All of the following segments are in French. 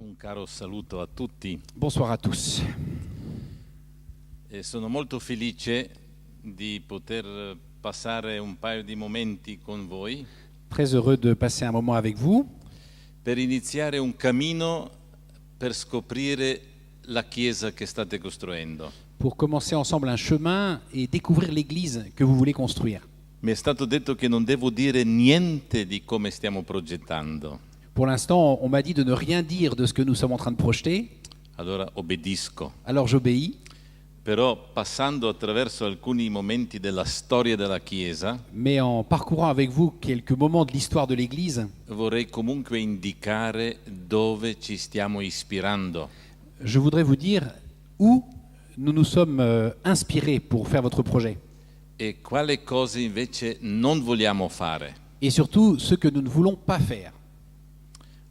Un caro saluto a tutti Bonsoir à tous. e sono molto felice di poter passare un paio di momenti con voi Très heureux de passer un moment avec vous per iniziare un cammino per scoprire la Chiesa che state costruendo. pour commencer ensemble un chemin et découvrir l'église que vous voulez construire. Mi è stato detto che non devo dire niente di come stiamo progettando, Pour l'instant, on m'a dit de ne rien dire de ce que nous sommes en train de projeter, allora obbedisco. alors j'obéis, Però passando attraverso alcuni momenti della storia della Chiesa, mais en parcourant avec vous quelques moments de l'histoire de l'église, vorrei comunque indicare dove ci stiamo ispirando. je voudrais vous dire où nous nous sommes inspirés pour faire votre projet E quale cose invece non vogliamo fare. et surtout ce que nous ne voulons pas faire.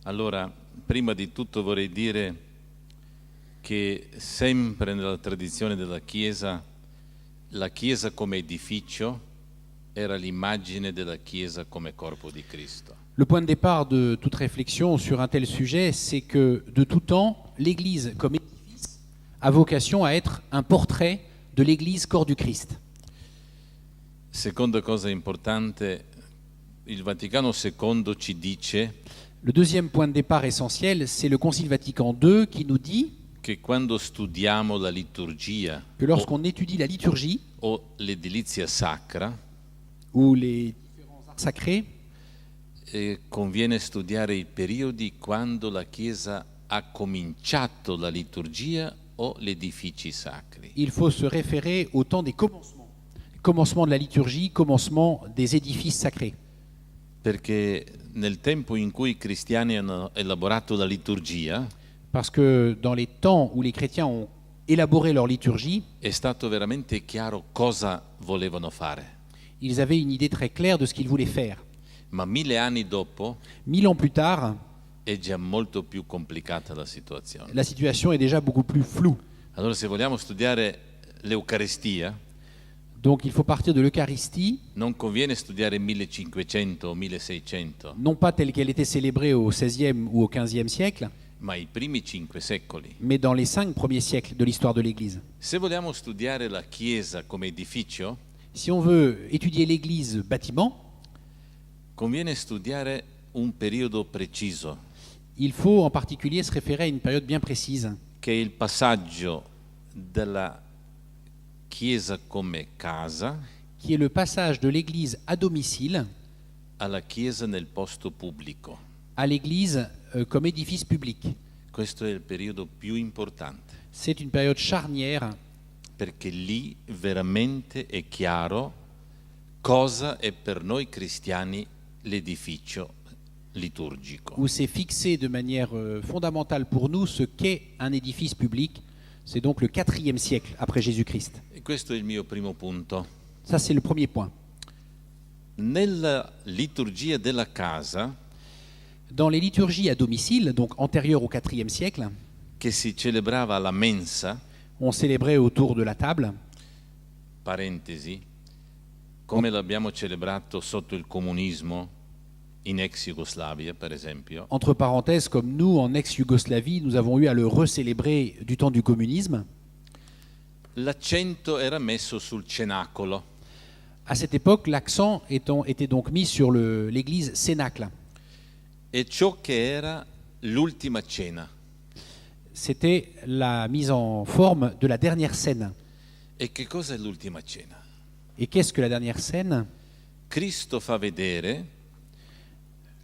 Allora, prima di tutto vorrei dire che sempre nella tradizione della Chiesa, la Chiesa come edificio era l'immagine della Chiesa come corpo di Cristo. Le point de départ de toute réflexion sur un tel sujet, c'est que de tout temps, l'Église comme édifice a vocation à être un portrait de l'Église corps du Christ. Seconda cosa importante, il Vaticano II ci dice Le deuxième point de départ essentiel, c'est le Concile Vatican II qui nous dit che quando studiamo la liturgia que lorsqu'on étudie la liturgie o l'edilizia sacra, ou les différents arts sacrés, conviene studiare i periodi quando la Chiesa ha cominciato la liturgia o gli edifici sacri. il faut se référer au temps des commencements. Commencement de la liturgie, commencement des édifices sacrés. Perché nel tempo in cui i cristiani hanno elaborato la liturgia Parce que dans les temps où les chrétiens ont élaboré leur liturgie, è stato veramente chiaro cosa volevano fare. ils avaient une idée très claire de ce qu'ils voulaient faire. Ma 1000 anni dopo 1000 ans plus tard, è già molto più complicata la situazione. la situation est déjà beaucoup plus floue. Allora se vogliamo studiare l'Eucaristia, Donc il faut partir de l'Eucharistie, non conviene studiare 1500 o 1600, non pas telle qu'elle était célébrée au XVIe ou au XVe siècle, ma i primi 5 secoli. mais dans les 5 premiers siècles de l'histoire de l'Église. Se vogliamo studiare la Chiesa come edificio, Si on veut étudier l'Église bâtiment, conviene studiare un periodo preciso, il faut en particulier se référer à une période bien précise, che è il passaggio dalla Chiesa come casa qui est le passage de l'Église à domicile alla Chiesa nel posto pubblico. à l'Église comme édifice public. Questo è il periodo più importante, C'est une période charnière perché lì veramente è chiaro cosa è per noi cristiani l'edificio liturgico. où c'est fixé de manière fondamentale pour nous ce qu'est un édifice public. C'est donc le IVe siècle après Jésus-Christ. E questo è il mio primo punto. Ça, c'est le premier point. Nella liturgia della casa, Dans les liturgies à domicile, donc antérieures au IVe siècle, che si celebrava alla mensa, on célébrait autour de la table, parentesi, come l'abbiamo celebrato sotto il comunismo in ex Jugoslavia, per esempio, entre parenthèses, comme nous, en ex-Yougoslavie, nous avons eu à le recélébrer du temps du communisme. l'accento era messo sul cenacolo. À cette époque, l'accent était donc mis sur l'église cénacle. E ciò che era l'ultima cena. C'était la mise en forme de la dernière scène. E che cosa è l'ultima cena? Et qu'est-ce que la dernière scène? Cristo fa vedere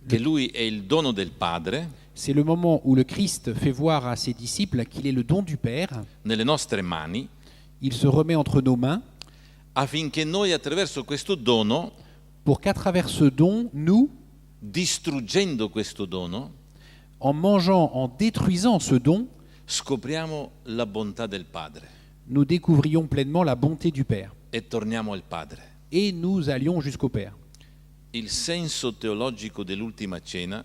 che lui è il dono del Padre C'est le moment où le Christ fait voir à ses disciples qu'il est le don du Père. nelle nostre mani, Il se remet entre nos mains affinché noi attraverso questo dono, pour qu'à travers ce don, nous, distruggendo questo dono, en mangeant, en détruisant ce don, scopriamo la bontà del Padre nous découvrions pleinement la bonté du Père. e torniamo al Padre. Et nous allions jusqu'au Père. Il senso teologico dell'ultima cena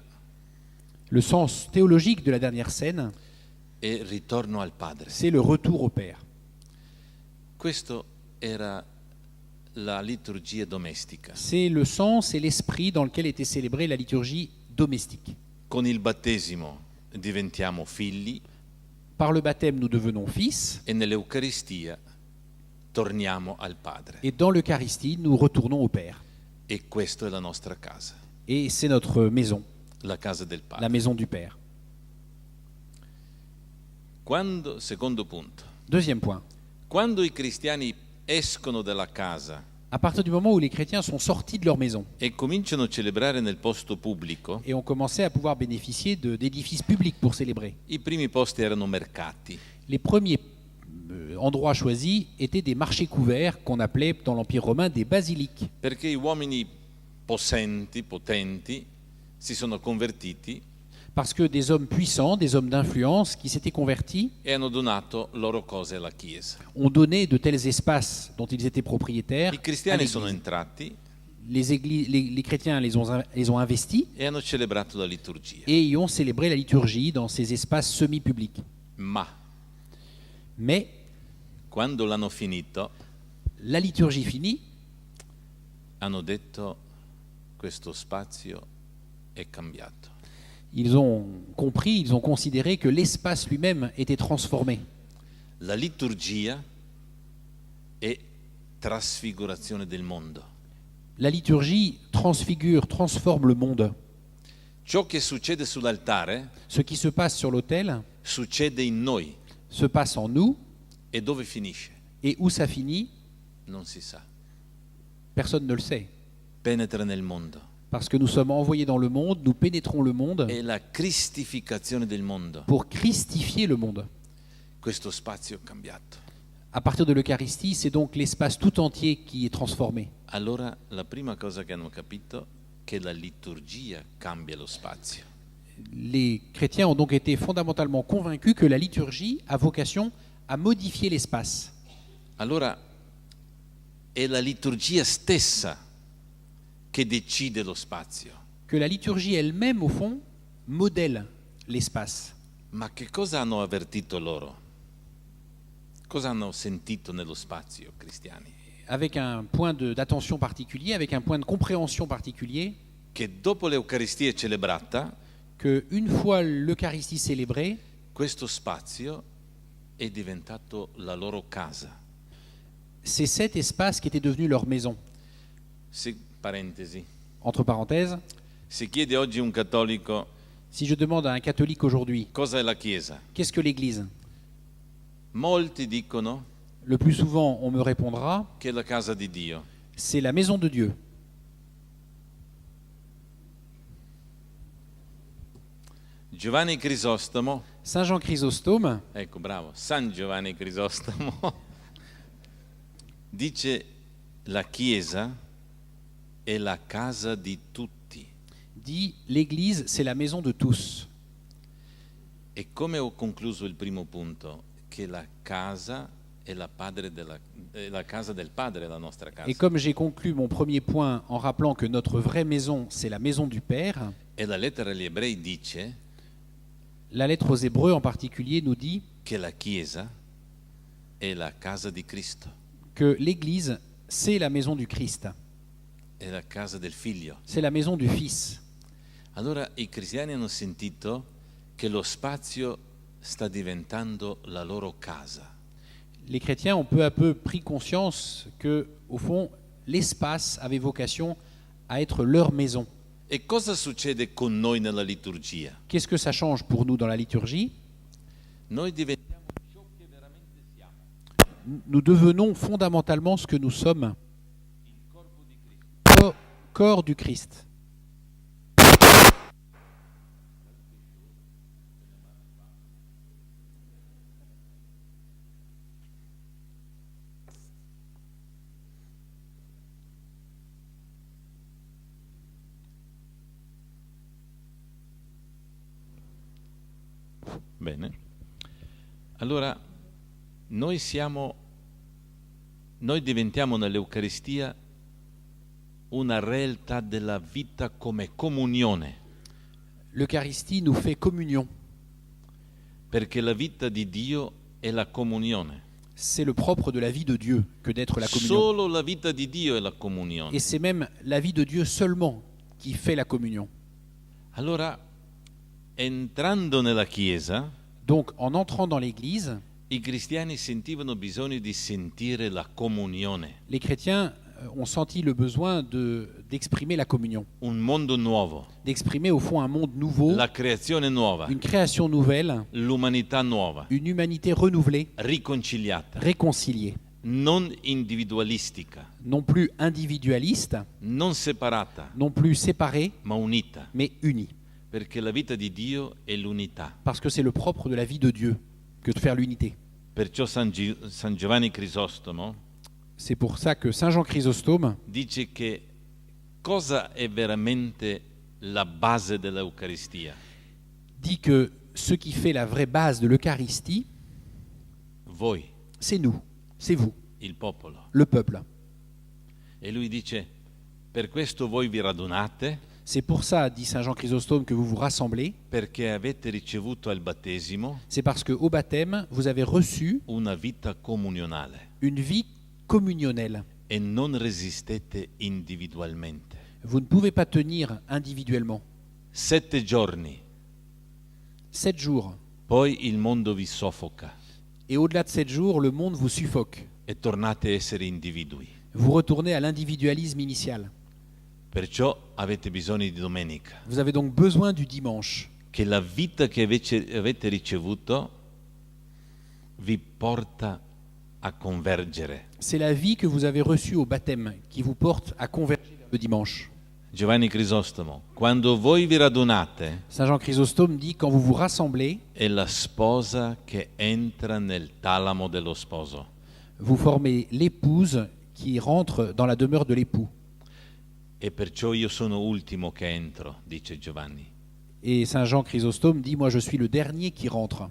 Le sens théologique de la dernière scène, è ritorno al Padre. c'est le retour au Père. Questo era la liturgia domestica. C'est le sens et l'esprit dans lequel était célébrée la liturgie domestique. Con il battesimo diventiamo figli Par le baptême, nous devenons fils, e nell'Eucaristia torniamo al Padre. et dans l'Eucharistie, nous retournons au Père. E questa è la nostra casa, Et c'est notre maison, la casa del la Padre. maison du Père. Secondo punto, Deuxième point. quando i cristiani escono dalla casa À partir du moment où les chrétiens sont sortis de leur maison e cominciano a celebrare nel posto pubblico, et ont commencé à pouvoir bénéficier d'édifices publics pour célébrer, i primi posti erano mercati, les premiers endroits choisis étaient des marchés couverts qu'on appelait dans l'Empire romain des basiliques. perché gli uomini potenti, si sono convertiti Parce que des hommes puissants, des hommes d'influence qui s'étaient convertis e hanno donato loro cose alla Chiesa. ont donné de tels espaces dont ils étaient propriétaires I à cristiani l'Église. sono entrati Les chrétiens les ont investis e hanno celebrato la liturgia. et y ont célébré la liturgie dans ces espaces semi-publics. Ma Mais quando l'hanno finito, la liturgie finie, hanno detto questo spazio è cambiato. ils ont compris, ils ont considéré que l'espace lui-même était transformé. La liturgia è trasfigurazione del mondo. La liturgie transfigure, transforme le monde. Ciò che succede sull'altare Ce qui se passe sur l'autel succede in noi se passe en nous, e dove finisce? et où ça finit, Non si sa. personne ne le sait. Penetra nel mondo. Parce que nous sommes envoyés dans le monde, nous pénétrons le monde È la cristificazione del mondo. pour christifier le monde. Questo spazio è cambiato. À partir de l'Eucharistie, c'est donc l'espace tout entier qui est transformé. Allora la prima cosa che hanno capito è che la liturgia cambia lo spazio. Les chrétiens ont donc été fondamentalement convaincus que la liturgie a vocation à modifier l'espace. Allora è la liturgia stessa che decide lo spazio. Que la liturgie elle-même, au fond, modèle l'espace. Ma che cosa hanno avvertito loro? Cosa hanno sentito nello spazio, cristiani? Avec un point d'attention particulier, avec un point de compréhension particulier, Che dopo l'Eucaristia celebrata, qu'une fois l'Eucharistie célébrée, questo spazio è diventato la loro casa. c'est cet espace qui était devenu leur maison. Parentesi. Entre parenthèses, Se chiede oggi a un cattolico si je demande à un catholique aujourd'hui, cosa è la Chiesa, qu'est-ce que l'Église? molti dicono Le plus souvent, on me répondra, che è la casa di Dio. c'est la maison de Dieu. Giovanni Crisostomo, Saint Jean Chrysostome, ecco bravo, San Giovanni Crisostomo, dice la Chiesa è la casa di tutti. dit l'Église, c'est la maison de tous. E come ho concluso il primo punto, che la casa è la casa del Padre, la nostra casa. Et comme j'ai conclu mon premier point en rappelant que notre vraie maison, c'est la maison du Père, E la lettera agli Ebrei dice la lettre aux Hébreux en particulier nous dit che la Chiesa è la casa di Cristo, que l'Église, c'est la maison du Christ, è la casa del Figlio. c'est la maison du Fils. Allora i cristiani hanno sentito che lo spazio sta diventando la loro casa. Les chrétiens ont peu à peu pris conscience que, au fond, l'espace avait vocation à être leur maison. E cosa succede con noi nella liturgia? Qu'est-ce que ça change pour nous dans la liturgie? Noi diventiamo ciò che veramente siamo, Nous devenons fondamentalement ce que nous sommes, il corpo di Cristo. corps du Christ. Bene. Allora noi diventiamo nell'Eucaristia una realtà della vita come comunione, L'Eucharistie nous fait communion. perché la vita di Dio è la comunione. C'est le propre de la vie de Dieu que d'être la communion. Solo la vita di Dio è la comunione. Et c'est même la vie de Dieu seulement qui fait la communion. Allora entrando nella Chiesa, Donc, en entrant dans l'Église, i cristiani sentivano bisogno di sentire la comunione, les chrétiens ont senti le besoin d'exprimer la communion, un mondo nuovo, d'exprimer au fond un monde nouveau, la creazione nuova, une création nouvelle, l'umanità nuova, une humanité renouvelée, riconciliata, réconciliée, non individualistica, non plus individualiste, non separata, non plus séparée, ma unita, mais unie. perché la vita di Dio è l'unità. Parce que c'est le propre de la vie de Dieu que de faire l'unité. Perciò San Giovanni Crisostomo C'est pour ça que Saint Jean Chrysostome dice che cosa è veramente la base dell'Eucaristia? dit que ce qui fait la vraie base de l'Eucharistie, Voi, c'est nous, c'est vous, il popolo. le peuple. E lui dice, per questo voi vi radunate, C'est pour ça, dit Saint Jean Chrysostome, que vous vous rassemblez. perché avete ricevuto al battesimo C'est parce qu'au baptême, vous avez reçu una vita comunionale une vie communionnelle. e non resistete individualmente. Vous ne pouvez pas tenir individuellement. 7 giorni, 7 jours. poi il mondo vi soffoca Et au-delà de 7 jours, le monde vous suffoque. e tornate a essere individui. Vous retournez à l'individualisme initial. Perciò avete bisogno di domenica, Vous avez donc besoin du dimanche. che la vita che avete ricevuto vi porta a convergere. C'est la vie que vous avez reçue au baptême qui vous porte à converger vers le dimanche. Giovanni Crisostomo, quando voi vi radunate, Saint Jean Chrysostome dit quand vous vous rassemblez, è la sposa che entra nel talamo dello sposo. vous formez l'épouse qui rentre dans la demeure de l'époux. E perciò io sono ultimo che entro, dice Giovanni. Et Saint Jean Chrysostome dit moi je suis le dernier qui rentre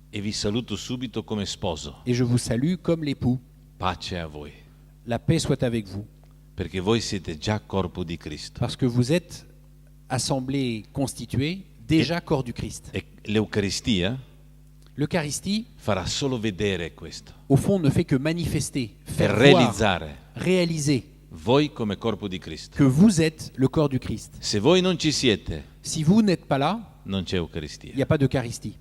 E vi saluto subito come sposo. et je vous salue comme l'époux. Pace a voi, La paix soit avec vous perché voi siete già corpo di Cristo. parce que vous êtes assemblée constituée déjà corps du Christ. E l'Eucaristia L'Eucharistie farà solo vedere questo, au fond ne fait que manifester, per faire voir, realizzare réaliser voi come corpo di Cristo. que vous êtes le corps du Christ. Se voi non ci siete, Si vous n'êtes pas là, non c'è il Eucaristia. n'y a pas d'Eucharistie.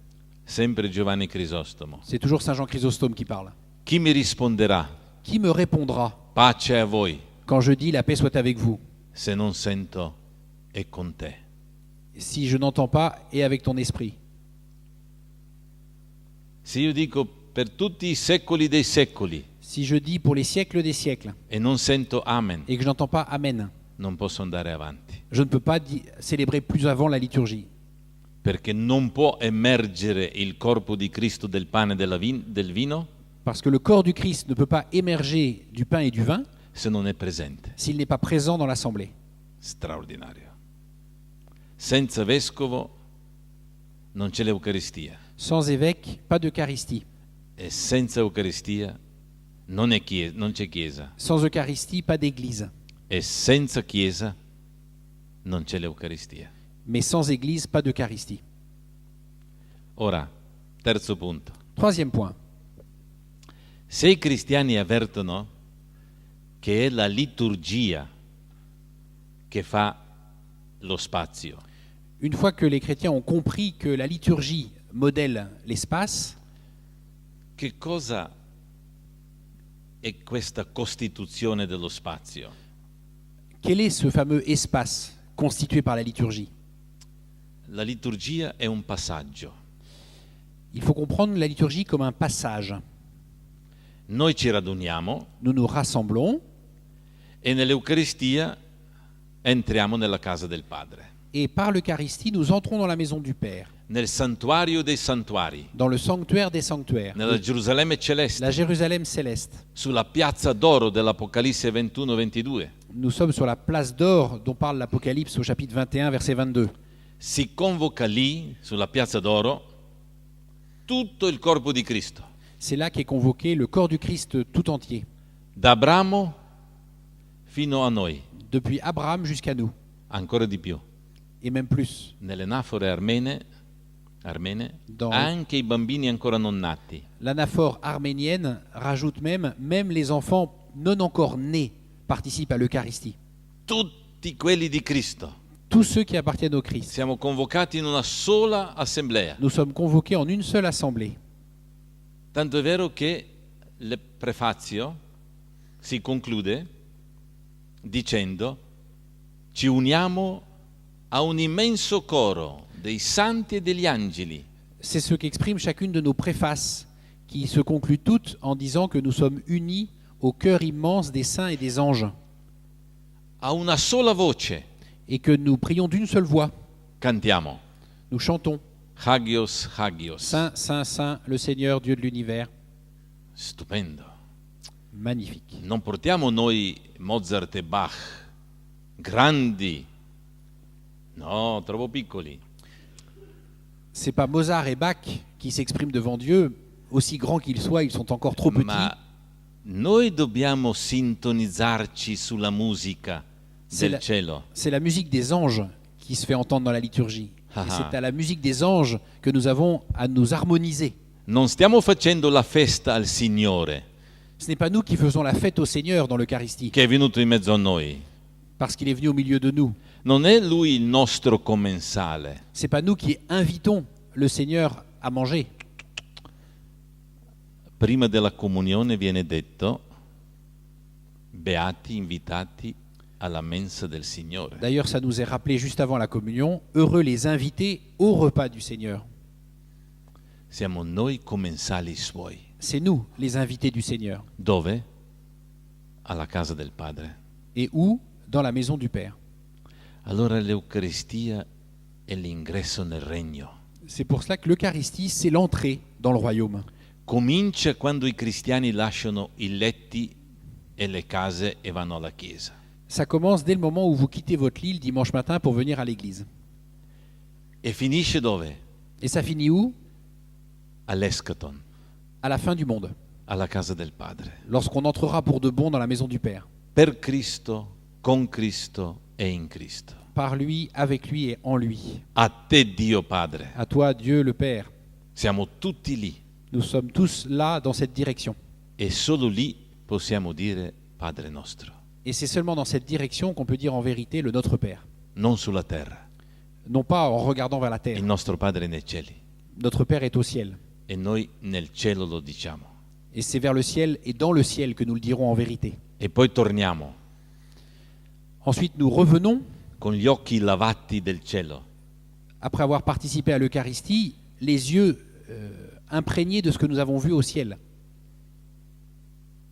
Sempre Giovanni Crisostomo. C'est toujours Saint Jean Chrysostome qui parle. Chi mi risponderà? Qui me répondra Pace a voi, quand je dis la paix soit avec vous, se non sento è con te. si je n'entends pas et avec ton esprit? Se io dico per tutti i secoli dei secoli Si je dis pour les siècles des siècles e non sento amen, et que je n'entends pas Amen, non posso andare avanti, je ne peux pas célébrer plus avant la liturgie. perché non può emergere il corpo di Cristo del pane e del vino Parce que le corps du Christ ne peut pas émerger du pain et du vin se non è presente. s'il n'est pas présent dans l'assemblée. Straordinario. Senza vescovo non c'è l'Eucaristia Sans évêque, pas d'Eucharistie. e senza Eucaristia non c'è Chiesa Sans Eucharistie, pas d'église. e senza Chiesa non c'è l'Eucaristia. Mais sans église, pas d'Eucharistie. Ora, terzo punto. Troisième point. Se i cristiani avvertono che è la liturgia che fa lo spazio, Une fois que les chrétiens ont compris que la liturgie modèle l'espace, che cosa è questa costituzione dello spazio? quel est ce fameux espace constitué par la liturgie? La liturgia è un passaggio. Il faut comprendre la liturgie comme un passage. Noi ci raduniamo Nous nous rassemblons e nell'Eucaristia entriamo nella casa del Padre, et par l'Eucharistie, nous entrons dans la maison du Père, nel santuario dei santuari, dans le sanctuaire des sanctuaires, nella Gerusalemme celeste, la Jérusalem céleste. sulla piazza d'oro dell'Apocalisse 21-22. Nous sommes sur la place d'or dont parle l'Apocalypse au chapitre 21, verset 22. Si convoca lì, sulla piazza d'oro, tutto il corpo di Cristo, C'est là qu'est convoqué le corps du Christ tout entier, da Abramo fino a noi, depuis Abraham jusqu'à nous, ancora di più. et même plus. Nelle anafore armene, Dans- anche i bambini ancora non nati. L'anaphore arménienne rajoute même les enfants non encore nés participent à l'Eucharistie. Tutti quelli di Cristo, tous ceux qui appartiennent au Christ. Siamo convocati in una sola assemblea. Nous sommes convoqués en une seule assemblée. Tanto è vero che il prefazio si conclude dicendo: ci uniamo a un immenso coro dei santi e degli angeli. C'est ce qu'exprime chacune de nos préfaces, qui se concluent toutes en disant que nous sommes unis au cœur immense des saints et des anges, A una sola voce et que nous prions d'une seule voix. cantiamo: Nous chantons Hagios, Hagios. Saint, Saint, Saint, le Seigneur, Dieu de l'univers. Stupendo. Magnifique. Non portiamo noi Mozart e Bach, grandi, no, troppo piccoli. C'est pas Mozart et Bach qui s'expriment devant Dieu, aussi grands qu'ils soient, ils sont encore trop petits. Ma noi dobbiamo sintonizzarci sulla musica del cielo. C'est la musique des anges qui se fait entendre dans la liturgie. Ah Et ah. c'est à la musique des anges que nous avons à nous harmoniser. Non stiamo facendo la festa al Signore Ce n'est pas nous qui faisons la fête au Seigneur dans l'Eucharistie, che è venuto in mezzo a noi. parce qu'il est venu au milieu de nous. Non è Lui il nostro commensale. C'est pas nous qui invitons le Seigneur à manger. Prima della comunione viene detto: beati invitati alla mensa del Signore. D'ailleurs, ça nous est rappelé juste avant la communion. Heureux les invités au repas du Seigneur. Siamo noi commensali suoi. C'est nous, les invités du Seigneur. Dove? Alla casa del Padre. Et où? Dans la maison du Père. Allora l'Eucaristia è l'ingresso nel regno. C'est pour cela que l'Eucharistie, c'est l'entrée dans le royaume. Comincia quando i cristiani lasciano i letti e le case e vanno alla chiesa. Ça commence dès le moment où vous quittez votre lit le dimanche matin pour venir à l'église. E finisce dove? Et ça finit où? All'eschaton, À la fin du monde, alla casa del Padre. lorsqu'on entrera pour de bon dans la maison du Père. Per Cristo, con Cristo e in Cristo. Par lui, avec lui et en lui. A te Dio Padre. À toi, Dieu le Père. Siamo tutti lì Nous sommes tous là dans cette direction. e solo lì possiamo dire Padre nostro, Et c'est seulement dans cette direction qu'on peut dire en vérité le Notre Père. non sulla terra. Non pas en regardant vers la Il terre. nostro Padre è nei cieli Notre Père est au ciel. e noi nel cielo lo diciamo. Et c'est vers le ciel et dans le ciel que nous le dirons en vérité. E poi torniamo Ensuite, nous revenons, con gli occhi lavati del cielo, après avoir participé à l'Eucharistie, les yeux imprégnés de ce que nous avons vu au ciel.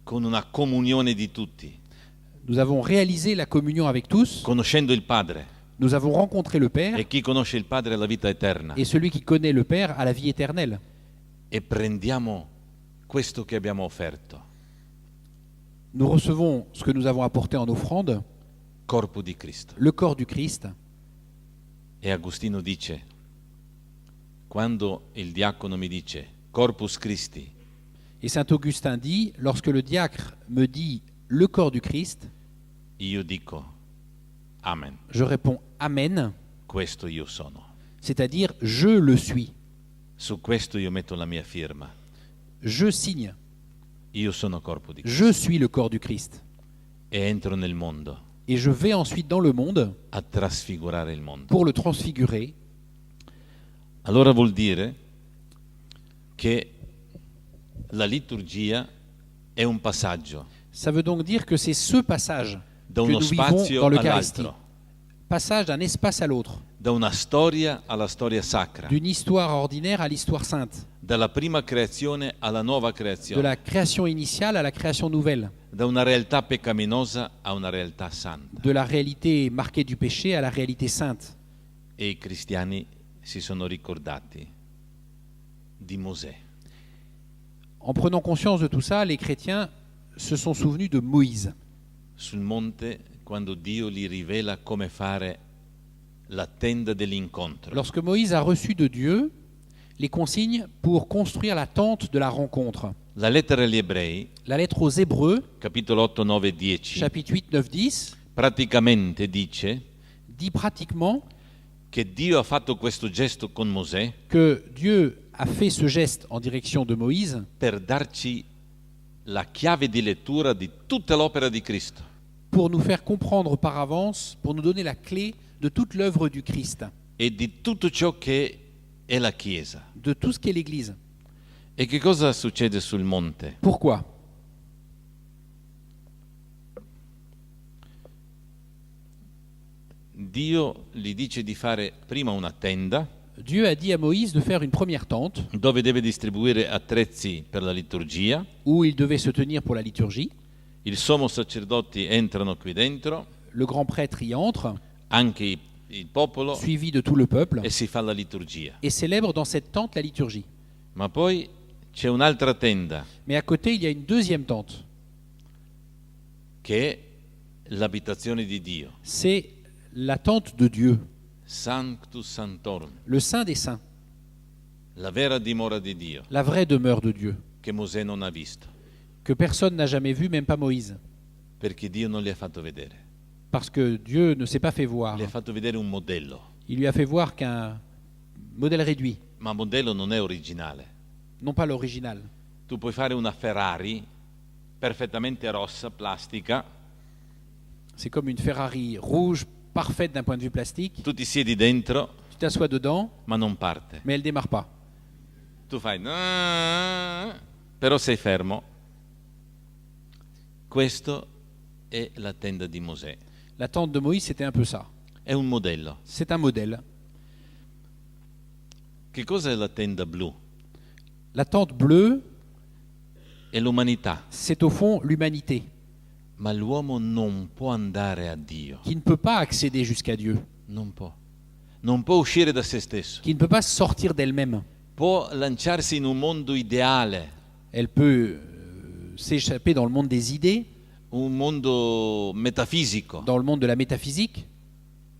con una comunione di tutti, Nous avons réalisé la communion avec tous. conoscendo il Padre. Nous avons rencontré le Père. E chi conosce il Padre ha la vita eterna. Et celui qui connaît le Père a la vie éternelle. E prendiamo questo che abbiamo offerto, Nous recevons ce que nous avons apporté en offrande, corpo di Cristo. le corps du Christ. E Agostino dice, quando il diacono mi dice Corpus Christi, Et saint Augustin dit, lorsque le diacre me dit le corps du Christ, io dico Amen, je réponds Amen, questo io sono. c'est-à-dire je le suis, Su questo io metto la mia firma. je signe, Io sono corpo di Cristo. je suis le corps du Christ. E entro nel mondo Et je vais ensuite dans le monde a trasfigurare il mondo. pour le transfigurer. Allora vuol dire che la liturgia è un passaggio Ça veut donc dire que c'est ce passage da que uno nous vivons spazio dans l'Eucharistie. all'altro, Passage d'un espace à l'autre, da una storia alla storia sacra, d'une histoire ordinaire à l'histoire sainte, dalla prima creazione alla nuova de creazione, la création initiale à la création nouvelle, da una realtà peccaminosa a una realtà santa. de la réalité marquée du péché à la réalité sainte. E i cristiani si sono ricordati di Mosè. En prenant conscience de tout ça, les chrétiens se sont souvenus de Moïse. Sul monte, quando Dio gli rivela come fare la tenda dell'incontro. Lorsque Moïse a reçu de Dieu les consignes pour construire la tente de la rencontre. La lettera agli ebrei, La lettre aux Hébreux, capitolo 8, 9 e 10, chapitre 8, 9, 10, praticamente dice dit pratiquement che Dio ha fatto questo gesto con Mosè que Dieu a fait ce geste en direction de Moïse per darci la chiave di lettura di tutta l'opera di Cristo. pour nous faire comprendre par avance, pour nous donner la clé de toute l'œuvre du Christ, e di tutto ciò che è la Chiesa. de tout ce qu'est l'Église. E che cosa succede sul monte? Pourquoi? Dio gli dice di fare prima una tenda Dieu a dit à Moïse de faire une première tente dove deve distribuire attrezzi per la liturgia. où il devait se tenir pour la liturgie. I sommo sacerdoti entrano qui dentro, Le grand prêtre y entre, anche il popolo, suivi de tout le peuple, e si fa la liturgia. et célèbre dans cette tente la liturgie. Ma poi c'è un'altra tenda Mais à côté, il y a une deuxième tente. che è l'abitazione di Dio, C'est la tente de Dieu, Sanctus Sanctorum, le Saint des Saints, la vera dimora di Dio, la vraie demeure de Dieu, che Mosè non ha visto, que personne n'a jamais vue, même pas Moïse. perché Dio non li ha fatto vedere. Parce que Dieu ne s'est pas fait voir. Gli ha fatto vedere un modello, Il lui a fait voir qu'un modèle réduit, ma il modello non è originale. non pas l'original. Tu puoi fare una Ferrari perfettamente rossa, plastica, C'est comme une Ferrari rouge, parfaite d'un point de vue plastique. tu ti siedi dentro, Tu t'assois dedans, ma non parte. mais elle ne démarre pas. Tu fai, però sei fermo. Questo è la tenda di Mosè. La tente de Moïse, c'était un peu ça. È un modello. C'est un modèle. Che cosa è la tenda blu? La tente bleue, È l'umanità. c'est au fond l'humanité, Ma l'uomo non può andare a Dio. qui ne peut pas accéder jusqu'à Dieu, Non può. Non può uscire da se stesso. qui ne peut pas sortir d'elle-même. Può lanciarsi in un mondo ideale, Elle peut s'échapper dans le monde des idées, un mondo metafisico, dans le monde de la métaphysique,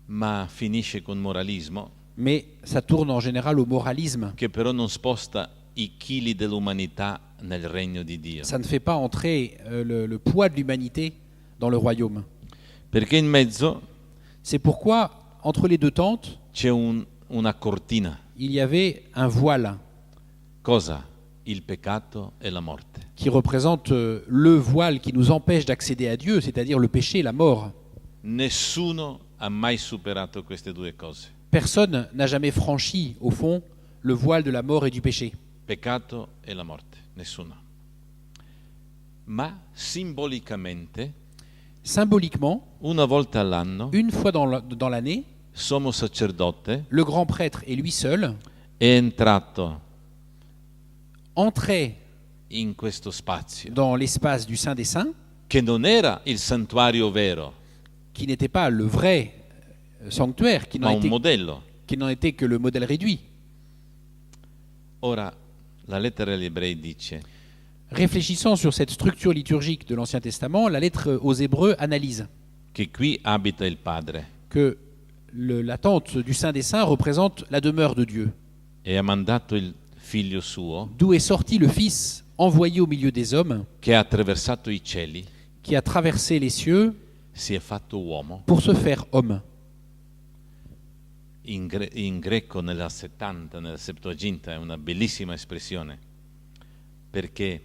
ma finisce con moralismo, mais ça tourne en général au moralisme. che però non sposta i chili dell'umanità nel regno di Dio. Ça ne fait pas entrer le poids de l'humanité dans le royaume. Perché in mezzo C'est pourquoi, entre les deux tentes, c'è una cortina. il y avait un voile Cosa? Il peccato e la morte. qui représente le voile qui nous empêche d'accéder à Dieu, c'est-à-dire le péché, la mort. Nessuno ha mai superato queste due cose. Personne n'a jamais franchi, au fond, le voile de la mort et du péché. Peccato e la morte. Nessuno. Ma simbolicamente, Symboliquement, una volta all'anno, une fois dans l'année, sommo sacerdote le grand prêtre et lui seul è entrato entraient in questo spazio, dans l'espace du Saint des Saints, che non era il santuario vero, qui n'était pas le vrai sanctuaire, qui ma n'en un était, modello. qui n'en était que le modèle réduit. Ora, la lettera agli ebrei dice Réfléchissant sur cette structure liturgique de l'Ancien Testament, la lettre aux Hébreux analyse che qui abita il Padre que la tente du Saint des Saints représente la demeure de Dieu, e ha mandato il figlio suo d'où est sorti le Fils envoyé au milieu des hommes, che ha attraversato i cieli, qui a traversé les cieux si è fatto uomo. pour se faire homme. In greco nella 70, nella Septuaginta è una bellissima espressione, perché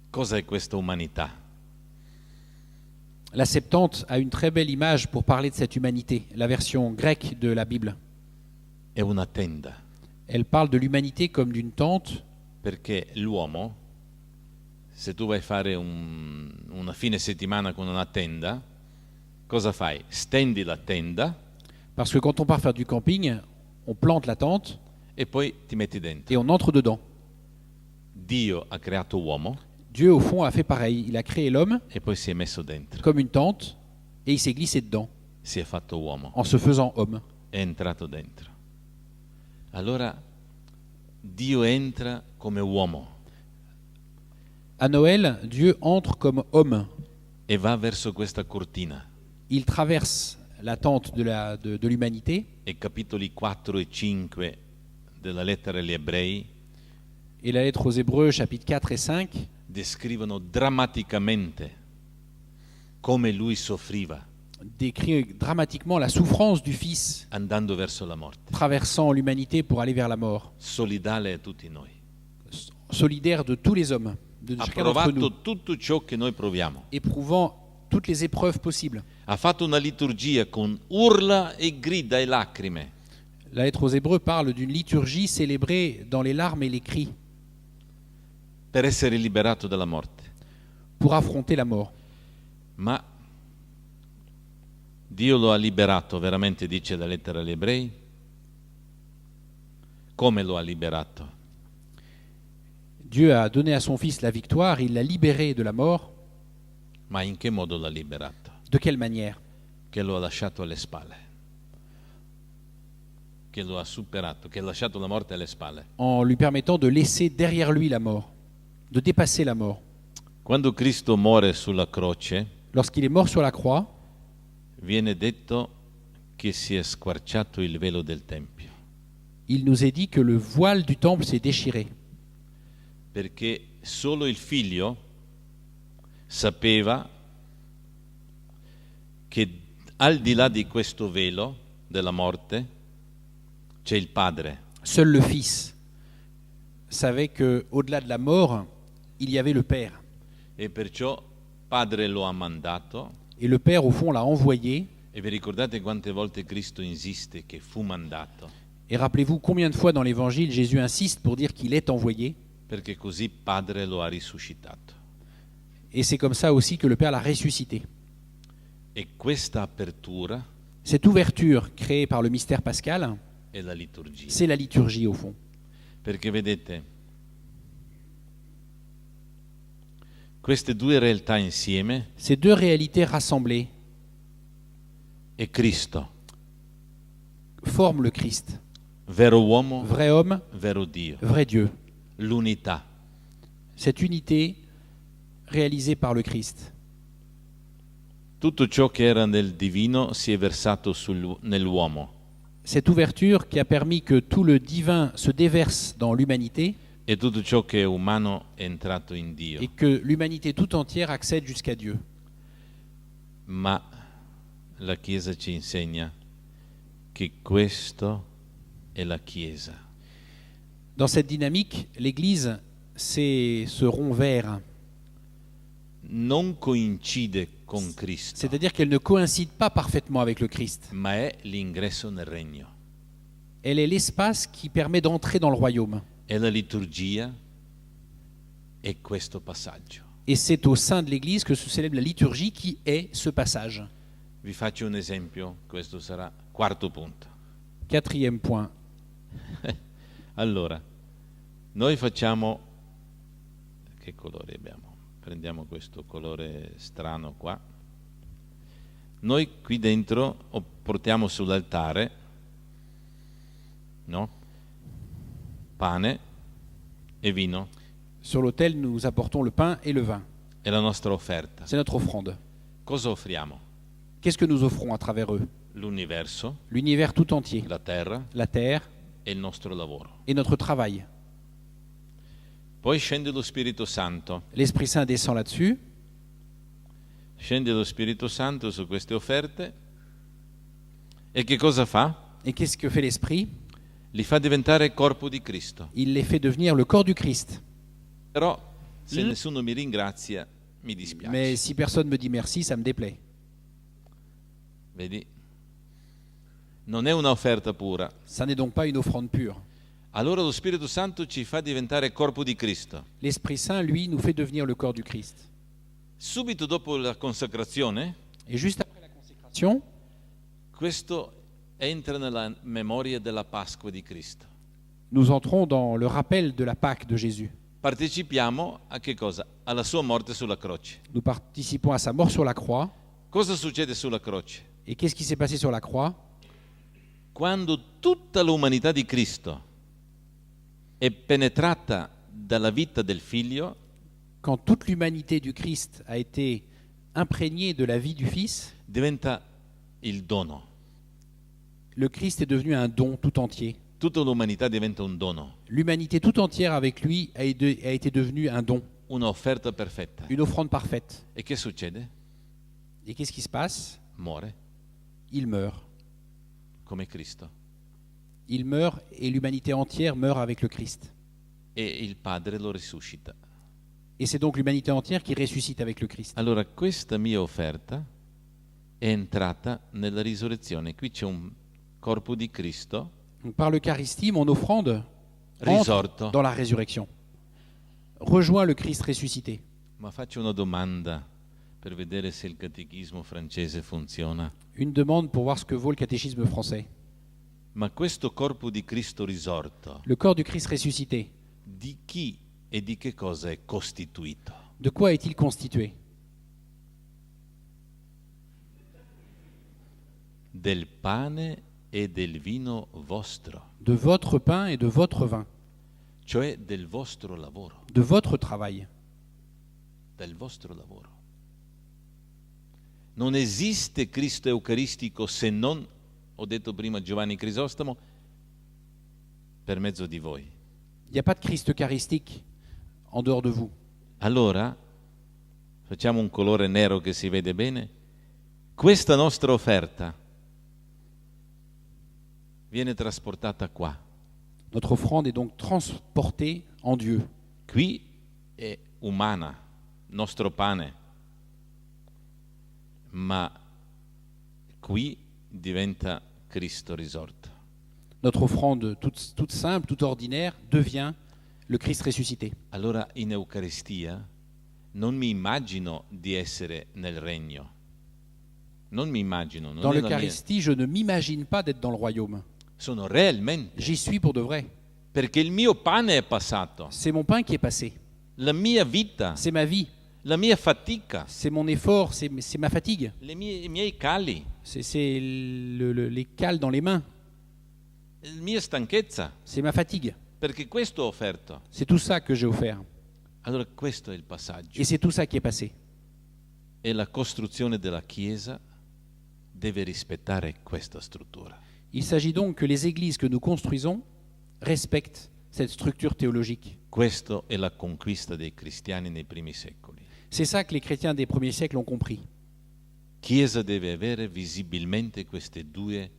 cosa è questa umanità? La Septante a une très belle image pour parler de cette humanité, la version grecque de la Bible. È una tenda, Elle parle de l'humanité comme d'une tente, perché l'uomo, se tu vai a fare una fine settimana con una tenda, cosa fai? Stendi la tenda parce que quand on part faire du camping, on plante la tente e poi ti metti dentro. et on entre dedans. Dio ha creato uomo Dieu, au fond, a fait pareil. Il a créé l'homme e poi si è messo dentro, comme une tente et il s'est glissé dedans si è fatto uomo, en se faisant homme. è entrato dentro. Allora Dio entra come uomo À Noël, Dieu entre comme homme. e va verso questa cortina. Il traverse la tente de l'humanité E capitoli 4 e 5 della lettera agli ebrei et la lettre aux Hébreux, chapitres 4 et 5, descrivono drammaticamente come lui soffriva décrit dramatiquement la souffrance du Fils andando verso la morte, traversant l'humanité pour aller vers la mort, solidale a tutti noi. solidaire de tous les hommes, de Ha chacun d'entre nous, provato tutto ciò che noi proviamo, éprouvant toutes les épreuves possibles. Ha fatto una liturgia con urla e grida e lacrime. La lettre aux Hébreux parle d'une liturgie célébrée dans les larmes et les cris Per essere liberato dalla morte. pour affronter la mort. Ma Dio lo ha liberato, veramente dice la lettera agli ebrei? Come lo ha liberato? Dieu a donné à son Fils la victoire, il l'a libéré de la mort. Ma in che modo l'ha liberato? De quelle manière? Che lo ha lasciato alle spalle. Che lo ha superato, che ha lasciato la morte alle spalle. En lui permettant de laisser derrière lui la mort, de dépasser la mort. Quando Cristo muore sulla croce, Lorsqu'il est mort sur la croix, viene detto che si è squarciato il velo del Tempio, il nous est dit que le voile du temple s'est déchiré. perché solo il Figlio sapeva che al di là di questo velo della morte c'è il Padre. Seul le Fils savait qu'au-delà de la mort, il y avait le Père. E perciò Padre lo ha mandato. Et le Père, au fond, l'a envoyé. E vi ricordate quante volte Cristo insiste che fu mandato? Et rappelez-vous combien de fois dans l'Évangile Jésus insiste pour dire qu'il est envoyé. Perché così Padre lo ha risuscitato. Et c'est comme ça aussi que le Père l'a ressuscité. E questa apertura Cette ouverture créée par le mystère pascal, è la liturgia. c'est la liturgie au fond. Perché vedete, queste due realtà insieme Ces deux réalités rassemblées è Cristo, forment le Christ. vero uomo, Vrai homme, vero Dio, vrai Dieu. l'unità. Cette unité réalisée par le Christ. Tutto ciò che era nel divino si è versato nell'uomo Cette ouverture qui a permis que tout le divin se déverse dans l'humanité e tutto ciò che è umano è entrato in Dio. et que l'humanité tout entière accède jusqu'à Dieu. Ma la Chiesa ci insegna che questo è la Chiesa. Dans cette dynamique, l'Église, c'est ce rond vert. Non coincide con Cristo, C'est-à-dire qu'elle ne coïncide pas parfaitement avec le Christ. ma è l'ingresso nel regno. Elle est l'espace qui permet d'entrer dans le royaume. E la liturgia è questo passaggio. Et c'est au sein de l'Église que se célèbre la liturgie qui est ce passage. Vi faccio un esempio, questo sarà quarto punto. Quatrième point. Allora, noi facciamo... Che colore abbiamo? Prendiamo questo colore strano qua. Noi qui dentro portiamo sull'altare, no? Pane e vino. Sur l'autel, nous apportons le pain et le vin. È la nostra offerta. C'est notre offrande. Cosa offriamo? Qu'est-ce que nous offrons à travers eux? L'universo, L'univers tout entier, la terra la terre e il nostro lavoro. et notre travail. Poi scende lo Spirito Santo. L'Esprit Saint descend là-dessus. Scende lo Spirito Santo su queste offerte e che cosa fa? Et qu'est-ce que fait l'Esprit? Li fa diventare corpo di Cristo. Il les fait devenir le corps du Christ. Però se nessuno mi ringrazia, mi dispiace. Mais si personne me dit merci, ça me déplaît. Vedi? Non è una offerta pura. Ça n'est donc pas une offrande pure. Allora lo Spirito Santo ci fa diventare corpo di Cristo. L'Esprit Saint, lui, nous fait devenir le corps du Christ. Subito dopo la consacrazione, Et juste après la consécration, questo entra nella memoria della Pasqua di Cristo. nous entrons dans le rappel de la Pâque de Jésus. Partecipiamo a che cosa? Alla sua morte sulla croce. Nous participons à sa mort sur la croix. Cosa succede sulla croce? Et qu'est-ce qui s'est passé sur la croix? Quando tutta l'umanità di Cristo è penetrata dalla vita del Figlio, Quand toute l'humanité du Christ a été imprégnée de la vie du Fils, diventa il dono. le Christ est devenu un don tout entier. Tutta l'umanità diventa un dono, L'humanité tout entière avec lui a été devenue un don, una offerta perfetta. une offrande parfaite. E che succede? Et qu'est-ce qui se passe? Muore Il meurt. come Cristo. Il meurt et l'humanité entière meurt avec le Christ. E il Padre lo risuscita. Et c'est donc l'humanité entière qui ressuscite avec le Christ. Allora questa mia offerta è entrata nella risurrezione. Qui c'è un corpo di Cristo Donc, par l'Eucharistie, mon offrande entre risorto. dans la résurrection. Rejoins le Christ ressuscité. Ma faccio una domanda per vedere se il catechismo francese funziona. Une demande pour voir ce que vaut le catéchisme français. Ma questo corpo di Cristo risorto, Le corps du Christ ressuscité, di chi e di che cosa è costituito? de quoi est-il constitué? Del pane e del vino vostro, De votre pain et de votre vin, cioè del vostro lavoro, de votre travail. del vostro lavoro. Non esiste Cristo eucaristico se non, ho detto prima Giovanni Crisostomo, per mezzo di voi. Il n'y a pas de Christ eucharistique en dehors de vous. Allora, facciamo un colore nero che si vede bene. Questa nostra offerta viene trasportata qua. Notre offrande est donc transportée en Dieu. Qui è umana, nostro pane, ma qui diventa Cristo risorto. Notre offrande toute simple, toute ordinaire, devient le Christ ressuscité. Allora in Eucaristia non mi immagino di essere nel regno. Non mi immagino, non Dans è la mia- l'Eucharistie, je ne m'imagine pas d'être dans le royaume. sono realmente, J'y suis pour de vrai. perché il mio pane è passato, C'est mon pain qui est passé. la mia vita, C'est ma vie. la mia fatica, C'est mon effort. C'est ma fatigue. i miei cali, C'est les cales dans les mains. la mia stanchezza, C'est ma fatigue. perché questo ho offerto. C'est tout ça que j'ai offert. Allora questo è il passaggio. Et c'est tout ça qui est passé. E la costruzione della Chiesa deve rispettare questa struttura. Il s'agit donc que les églises que nous construisons respectent cette structure théologique. Questo è la conquista dei cristiani nei primi secoli. C'est ça que les chrétiens des premiers siècles ont compris. Chiesa deve avere visibilmente queste due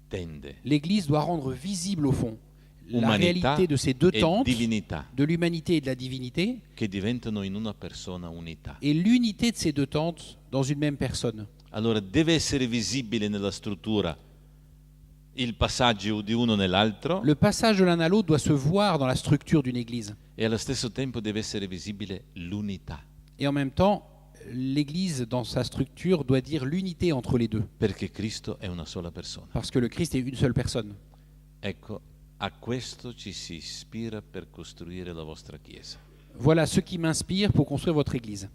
tende, L'Église doit rendre visible au fond la umanità réalité de ces deux e tentes, divinità, de l'humanité et de la divinité, che diventano in una persona unità. et l'unité de ces deux tentes dans une même personne. Allora deve essere visibile nella struttura il passaggio di uno nell'altro Le passage de l'un à l'autre doit se voir dans la structure d'une Église. e allo stesso tempo deve essere visibile l'unità, Et en même temps, l'Église, dans sa structure, doit dire l'unité entre les deux. perché Cristo è una sola persona. Parce que le Christ est une seule personne. Ecco, a questo ci si ispira per costruire la vostra Chiesa. Voilà ce qui m'inspire pour construire votre Église.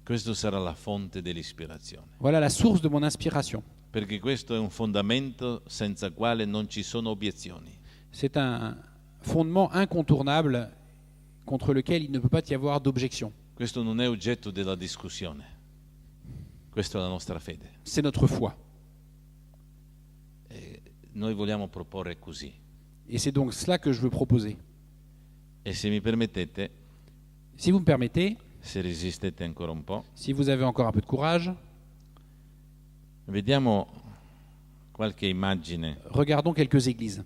Questo sarà la fonte dell'ispirazione, Voilà la source de mon inspiration. perché questo è un fondamento senza quale non ci sono obiezioni. C'est un fondement incontournable contre lequel il ne peut pas y avoir d'objection. Questo non è oggetto della discussione, questa è la nostra fede. C'est notre foi. Noi vogliamo proporre così. Et c'est donc cela que je veux proposer. E se mi permettete, Si vous me permettez, se resistete ancora un po', si vous avez encore un peu de courage, vediamo qualche immagine. regardons quelques églises.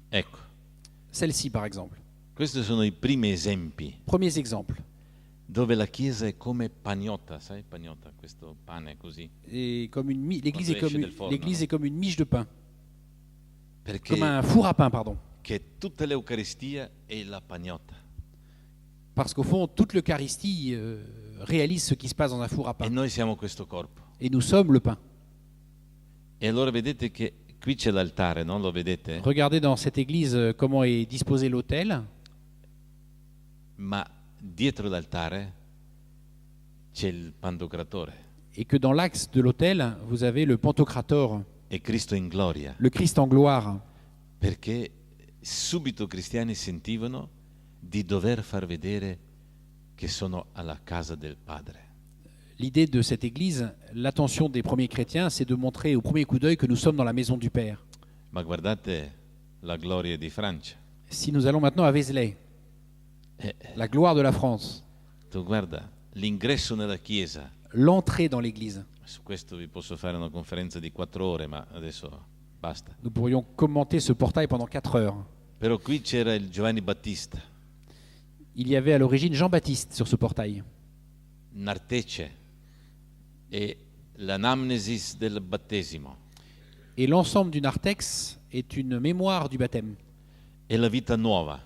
Ecco, Celle-ci, par exemple. questi sono i primi esempi Premiers exemples. dove la Chiesa è come pagnotta, sai pagnotta, questo pane così, Et comme l'église Quand est, tu comme esci del forno, l'église est comme une miche de pain. perché Comme un four à pain, pardon. che tutta l'Eucaristia è la pagnotta. Parce qu'au fond, toute l'Eucharistie réalise ce qui se passe dans un four à E pain. noi siamo questo corpo. Et nous sommes le pain. E allora vedete che qui c'è l'altare, non lo vedete? Regardez dans cette église comment est disposé l'autel. Ma dietro l'altare c'è il Pantocratore Et que dans l'axe de l'autel, vous avez le Pantocrator, e Cristo in gloria, le Christ en gloire. perché subito i cristiani sentivano di dover far vedere che sono alla casa del Padre. L'idée de cette église, l'attention des premiers chrétiens, c'est de montrer au premier coup d'œil que nous sommes dans la maison du Père. Ma guardate la gloria di Francia. Si nous allons maintenant à Vézelay, la gloire de la France, Tu guarda, l'ingresso nella chiesa, l'entrée dans l'église. su questo vi posso fare una conferenza di 4 ore, ma adesso basta. Nous pourrions commenter ce portail pendant 4 heures. Però qui c'era il Giovanni Battista, Il y avait à l'origine Jean-Baptiste sur ce portail. Nartece è l'anamnesis del battesimo, Et l'ensemble du narthex est une mémoire du baptême. è la vita nuova.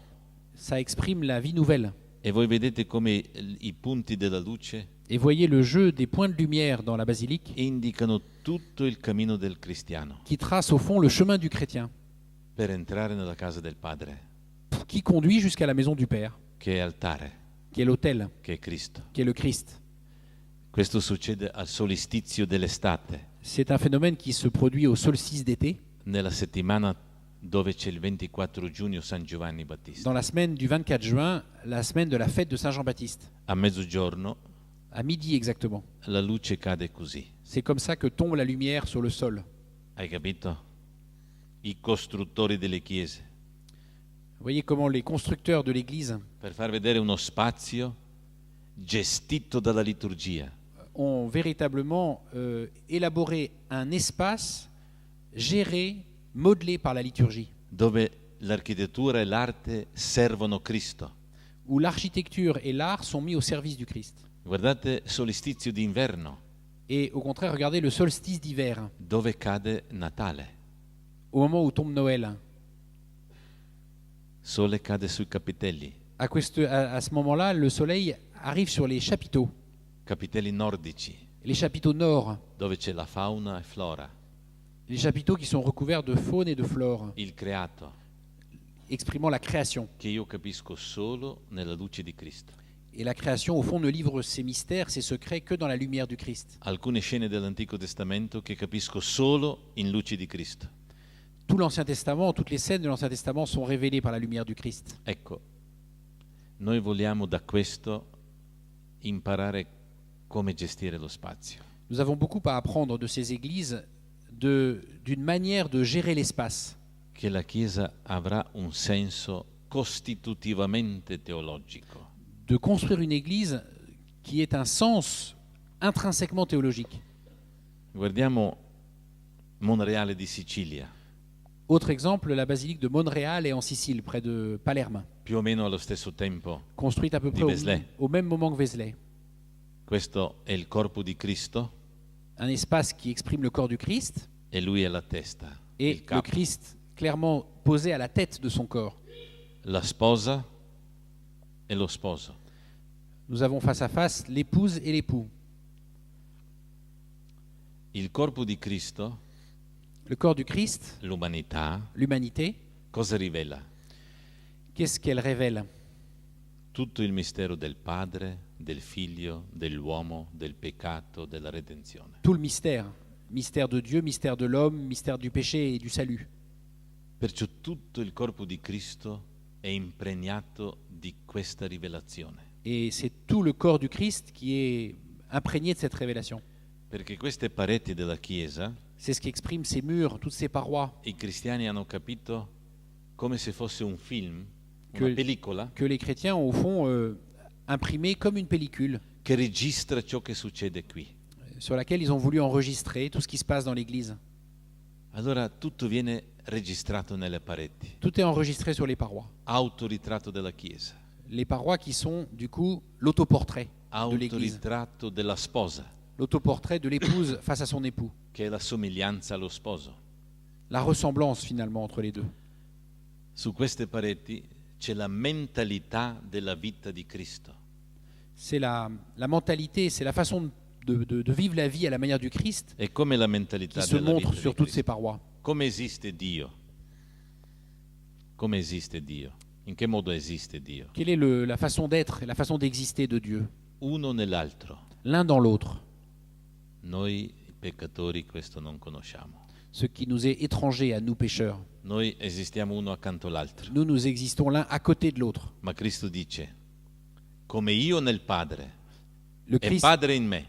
Ça exprime la vie nouvelle. E voi vedete come i punti della luce Et voyez le jeu des points de lumière dans la basilique indicano tutto il cammino del cristiano qui trace au fond le chemin du chrétien, per entrare nella casa del Padre, qui conduit jusqu'à la maison du Père, che è altare, qui est l'autel, che è Cristo. qui est le Christ. Questo succede al solstizio dell'estate, C'est un phénomène qui se produit au solstice d'été, nella settimana dove c'è il 24 giugno San Giovanni Battista. dans la semaine du 24 juin, la semaine de la fête de Saint Jean-Baptiste, A mezzogiorno à midi exactement. la luce cade così. C'est comme ça que tombe la lumière sur le sol. Hai capito? I costruttori delle chiese, Vous voyez comment les constructeurs de l'Église per far vedere uno spazio gestito dalla liturgia, ont véritablement élaboré un espace géré, modelé par la liturgie, dove l'architettura e l'arte servono Cristo. où l'architecture et l'art sont mis au service du Christ. Guardate solstizio d'inverno, Et au contraire, regardez le solstice d'hiver, dove cade Natale. au moment où tombe Noël. Sole cade sui capitelli, À ce moment-là, le soleil arrive sur les chapiteaux nordici, nord, dove c'è la fauna e flora, les chapiteaux qui sont recouverts de faune et de flore, il creato, exprimant la création. che io capisco solo nella luce di Cristo. Et la création, au fond, ne livre ses mystères, ses secrets que dans la lumière du Christ. Alcune scene dell'Antico Testamento che capisco solo in luce di Cristo. Tout l'Ancien Testament, toutes les scènes de l'Ancien Testament sont révélées par la lumière du Christ. Ecco, noi vogliamo da questo imparare come gestire lo spazio. Nous avons beaucoup à apprendre de ces églises, d'une manière de gérer l'espace. Che la Chiesa avrà un senso costitutivamente teologico. De construire une église qui ait un sens intrinsèquement théologique. Guardiamo Monreale di Sicilia, Autre exemple, la basilique de Monréal est en Sicile, près de Palerme, più o meno allo stesso tempo. construite à peu Di près Vézelay. au même moment que Vézelay. Questo è il corpo di Cristo Un espace qui exprime le corps du Christ e lui è la testa, et il le capo. Christ clairement posé à la tête de son corps. La sposa e lo sposo. Nous avons face à face l'épouse et l'époux. Il corpo di Cristo, Le corps du Christ, l'umanità, l'humanité, cosa rivela? qu'est-ce qu'elle révèle? Tutto il mistero del Padre, del Figlio, dell'uomo, del peccato, della redenzione. Tout le mystère. Mystère de Dieu, mystère de l'homme, mystère du péché et du salut. Perciò tutto il corpo di Cristo è impregnato di questa rivelazione. Et c'est tout le corps du Christ qui est imprégné de cette révélation. Perché queste pareti della Chiesa, C'est ce qui exprime ces murs, toutes ces parois, i cristiani hanno capito come se fosse un film, Que- una pellicola, que les chrétiens ont au fond imprimé comme une pellicule che registra ciò che succede qui. sur laquelle ils ont voulu enregistrer tout ce qui se passe dans l'Église. Allora tutto viene registrato nelle pareti, Tout est enregistré sur les parois. autoritratto della Chiesa, Les parois qui sont du coup l'autoportrait de l'Église, autoritratto della sposa, l'autoportrait de l'épouse face à son époux, che è la somiglianza allo sposo. la ressemblance finalement entre les deux. Su queste pareti c'è la mentalità della vita di Cristo. C'est la mentalité, c'est la façon de vivre la vie à la manière du Christ E come la qui mentalità se della montre vita sur di toutes ces Cristo. parois. Come esiste Dio? Come esiste Dio? In che modo esiste Dio? Quelle est la façon d'être et la façon d'exister de Dieu, Uno nell'altro. l'un dans l'autre, Noi peccatori questo non conosciamo. ce qui nous est étranger à nous pécheurs. Noi esistiamo uno accanto all'altro. Nous existons l'un à côté de l'autre. Ma Cristo dice, come io nel Padre Le e Christ, Padre in me,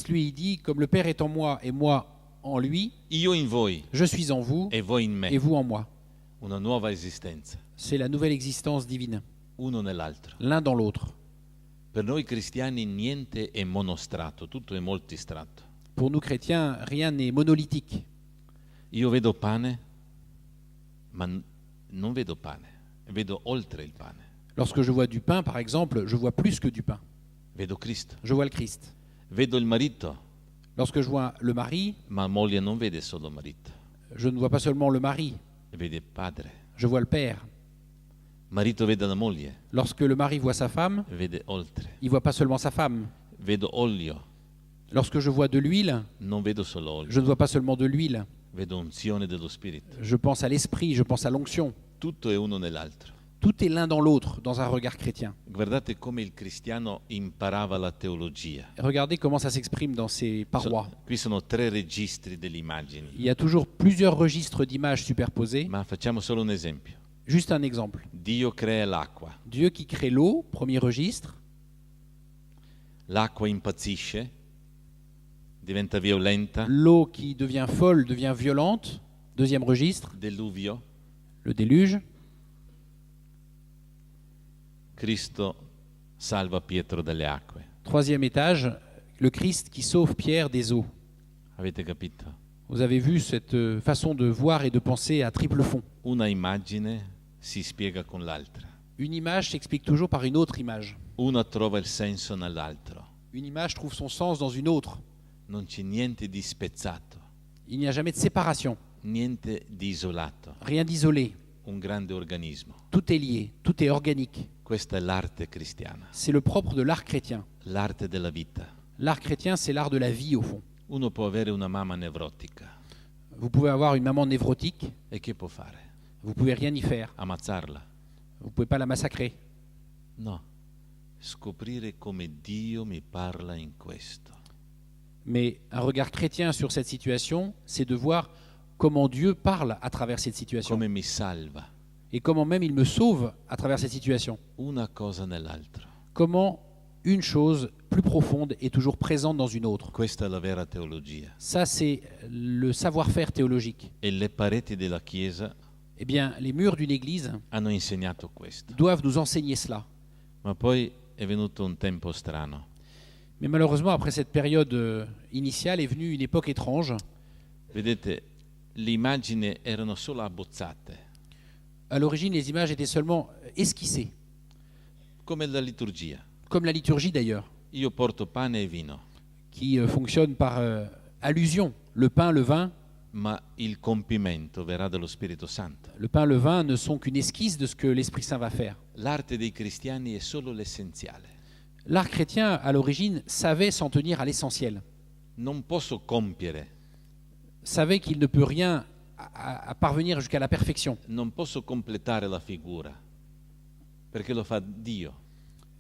lui, il dit, comme le Père est en moi et moi en lui, io in voi je suis en vous e voi in et me. vous en moi. Una nuova esistenza, C'est la nouvelle existence divine, uno nell'altro. l'un dans l'autre. Per noi cristiani niente è monostrato, tutto è multistrato. Pour nous chrétiens, rien n'est monolithique. Io vedo pane, ma non vedo pane, vedo oltre il pane. Lorsque je vois du pain, par exemple, je vois plus que du pain. Vedo Cristo. Je vois le Christ. Vedo il marito, Lorsque je vois le mari, ma moglie non vede solo il marito, je ne vois pas seulement le mari, vede il padre. je vois le père. Marito vede la moglie, Lorsque le mari voit sa femme, vede oltre. il ne voit pas seulement sa femme. Vedo olio, Lorsque je vois de l'huile, non vedo solo olio, je ne vois pas seulement de l'huile. vedo unzione dello Spirito. Je pense à l'esprit, je pense à l'onction. Tutto è uno nell'altro. Tout est l'un dans l'autre dans un regard chrétien. Guardate come il cristiano imparava la teologia. Regardez comment ça s'exprime dans ces parois. Qui sono 3 registri delle immagini, Il y a toujours plusieurs registres d'images superposés. ma facciamo solo un esempio. Juste un exemple. Dio crea l'acqua, Dieu qui crée l'eau, premier registre. l'acqua impazzisce, diventa violenta, L'eau qui devient folle, devient violente, deuxième registre. deluvio, Le déluge. Cristo salva Pietro dalle acque. Troisième étage, le Christ qui sauve Pierre des eaux. Avete capito? Vous avez vu cette façon de voir et de penser à triple fond. Una immagine si spiega con l'altra. Une image s'explique toujours par une autre image. Una trova il senso nell'altro. Une image trouve son sens dans une autre. Non c'è niente di spezzato, Il n'y a jamais de séparation, niente di isolato. rien d'isolé. Un grande organismo. Tout est lié, tout est organique. Questa è l'arte cristiana, C'est le propre de l'art chrétien. l'arte della vita. L'art chrétien, c'est l'art de la vie au fond. Uno può avere una mamma nevrotica Vous pouvez avoir une maman névrotique, e che può fare? vous pouvez rien y faire. Ammazzarla? Vous pouvez pas la massacrer. No. Scoprire come Dio mi parla in questo. Mais un regard chrétien sur cette situation, c'est de voir comment Dieu parle à travers cette situation. Come mi salva. Et comment même il me sauve à travers cette situation. Una cosa nell'altro. Comment une chose plus profonde est toujours présente dans une autre. Questa è la vera teologia. Ça, c'est le savoir-faire théologique. E le pareti della Chiesa Eh bien, les murs d'une église hanno insegnato questo. doivent nous enseigner cela. Ma poi è venuto un tempo strano. Mais malheureusement, après cette période initiale, est venue une époque étrange. Vedete, le immagini erano solo abbozzate, À l'origine, les images étaient seulement esquissées, come la liturgia. comme la liturgie d'ailleurs, Io porto pane e vino, qui fonctionne par allusion. Le pain, le vin. ma il compimento verrà dallo Spirito Santo. Le pain, le vin ne sont qu'une esquisse de ce que l'Esprit Saint va faire. L'arte dei cristiani è solo l'essenziale. L'art chrétien, à l'origine, savait s'en tenir à l'essentiel. Non posso compiere, Savait qu'il ne peut rien à parvenir jusqu'à la perfection. non posso completare la figura, perché lo fa Dio.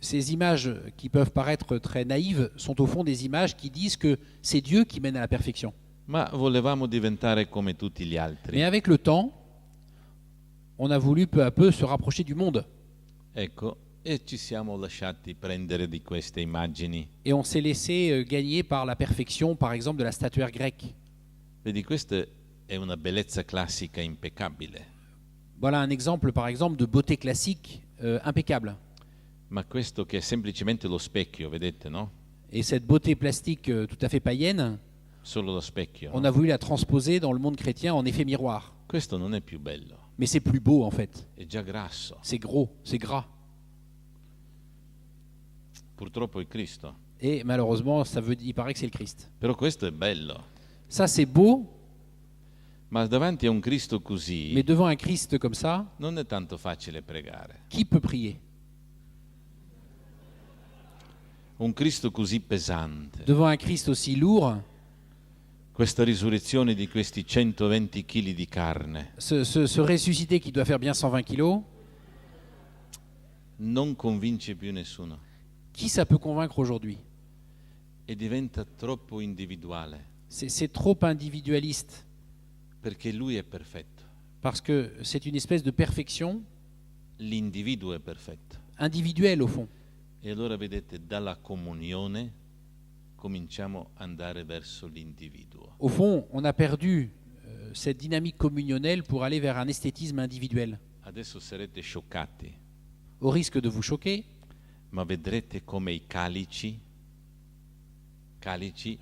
Ces images qui peuvent paraître très naïves sont au fond des images qui disent que c'est Dieu qui mène à la perfection. Ma volevamo diventare come tutti gli Mais altri. avec le temps, on a voulu peu à peu se rapprocher du monde. Ecco, e ci siamo lasciati prendere di queste immagini. Et on s'est laissé gagner par la perfection, par exemple, de la statuaire grecque. Vedi, questa è una bellezza classica impeccabile, Voilà un exemple, par exemple, de beauté classique impeccable. ma questo che è semplicemente lo specchio, vedete, no? Et cette beauté plastique tout à fait païenne, Solo lo specchio. on no? a voulu la transposer dans le monde chrétien en effet miroir. Questo non è più bello, Mais c'est plus beau en fait. è già grasso. C'est gros, c'est gras. Purtroppo è Cristo. Et malheureusement, il paraît que c'est le Christ. Però questo è bello. Ça, c'est beau, Ma davanti a un Cristo così mais devant un Christ comme ça, non è tanto facile pregare. qui peut prier? Un Cristo così pesante. Devant un Christ aussi lourd, Questa risurrezione di questi 120 kg di carne ce ressuscité qui doit faire bien 120 kilos, non convince più nessuno qui ça peut convaincre aujourd'hui? e diventa troppo individuale, C'est trop individualiste, perché lui è perfetto. parce que c'est une espèce de perfection L'individuo è perfetto. individuelle au fond. E allora vedete, dalla comunione cominciamo ad andare verso l'individuo. Au fond, on a perdu cette dynamique communionnelle pour aller vers un esthétisme individuel. Adesso sarete scioccati, Au risque de vous choquer, ma vedrete come i calici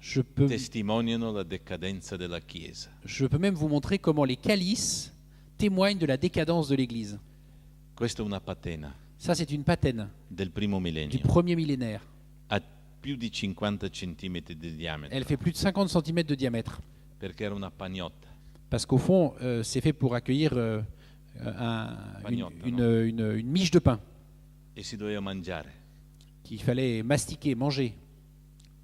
je peux testimoniano la decadenza della Chiesa. même vous montrer comment les calices témoignent de la décadence de l'Église. Questa è una patena. Ça, c'est une patène del primo du millennio. premier millénaire. Ha più di 50 centimetri di diametro, Elle fait plus de 50 cm de diamètre. perché era una pagnotta. Parce qu'au fond, c'est fait pour accueillir Pagnotta, une miche de pain E si doveva mangiare, qu'il fallait mastiquer, manger.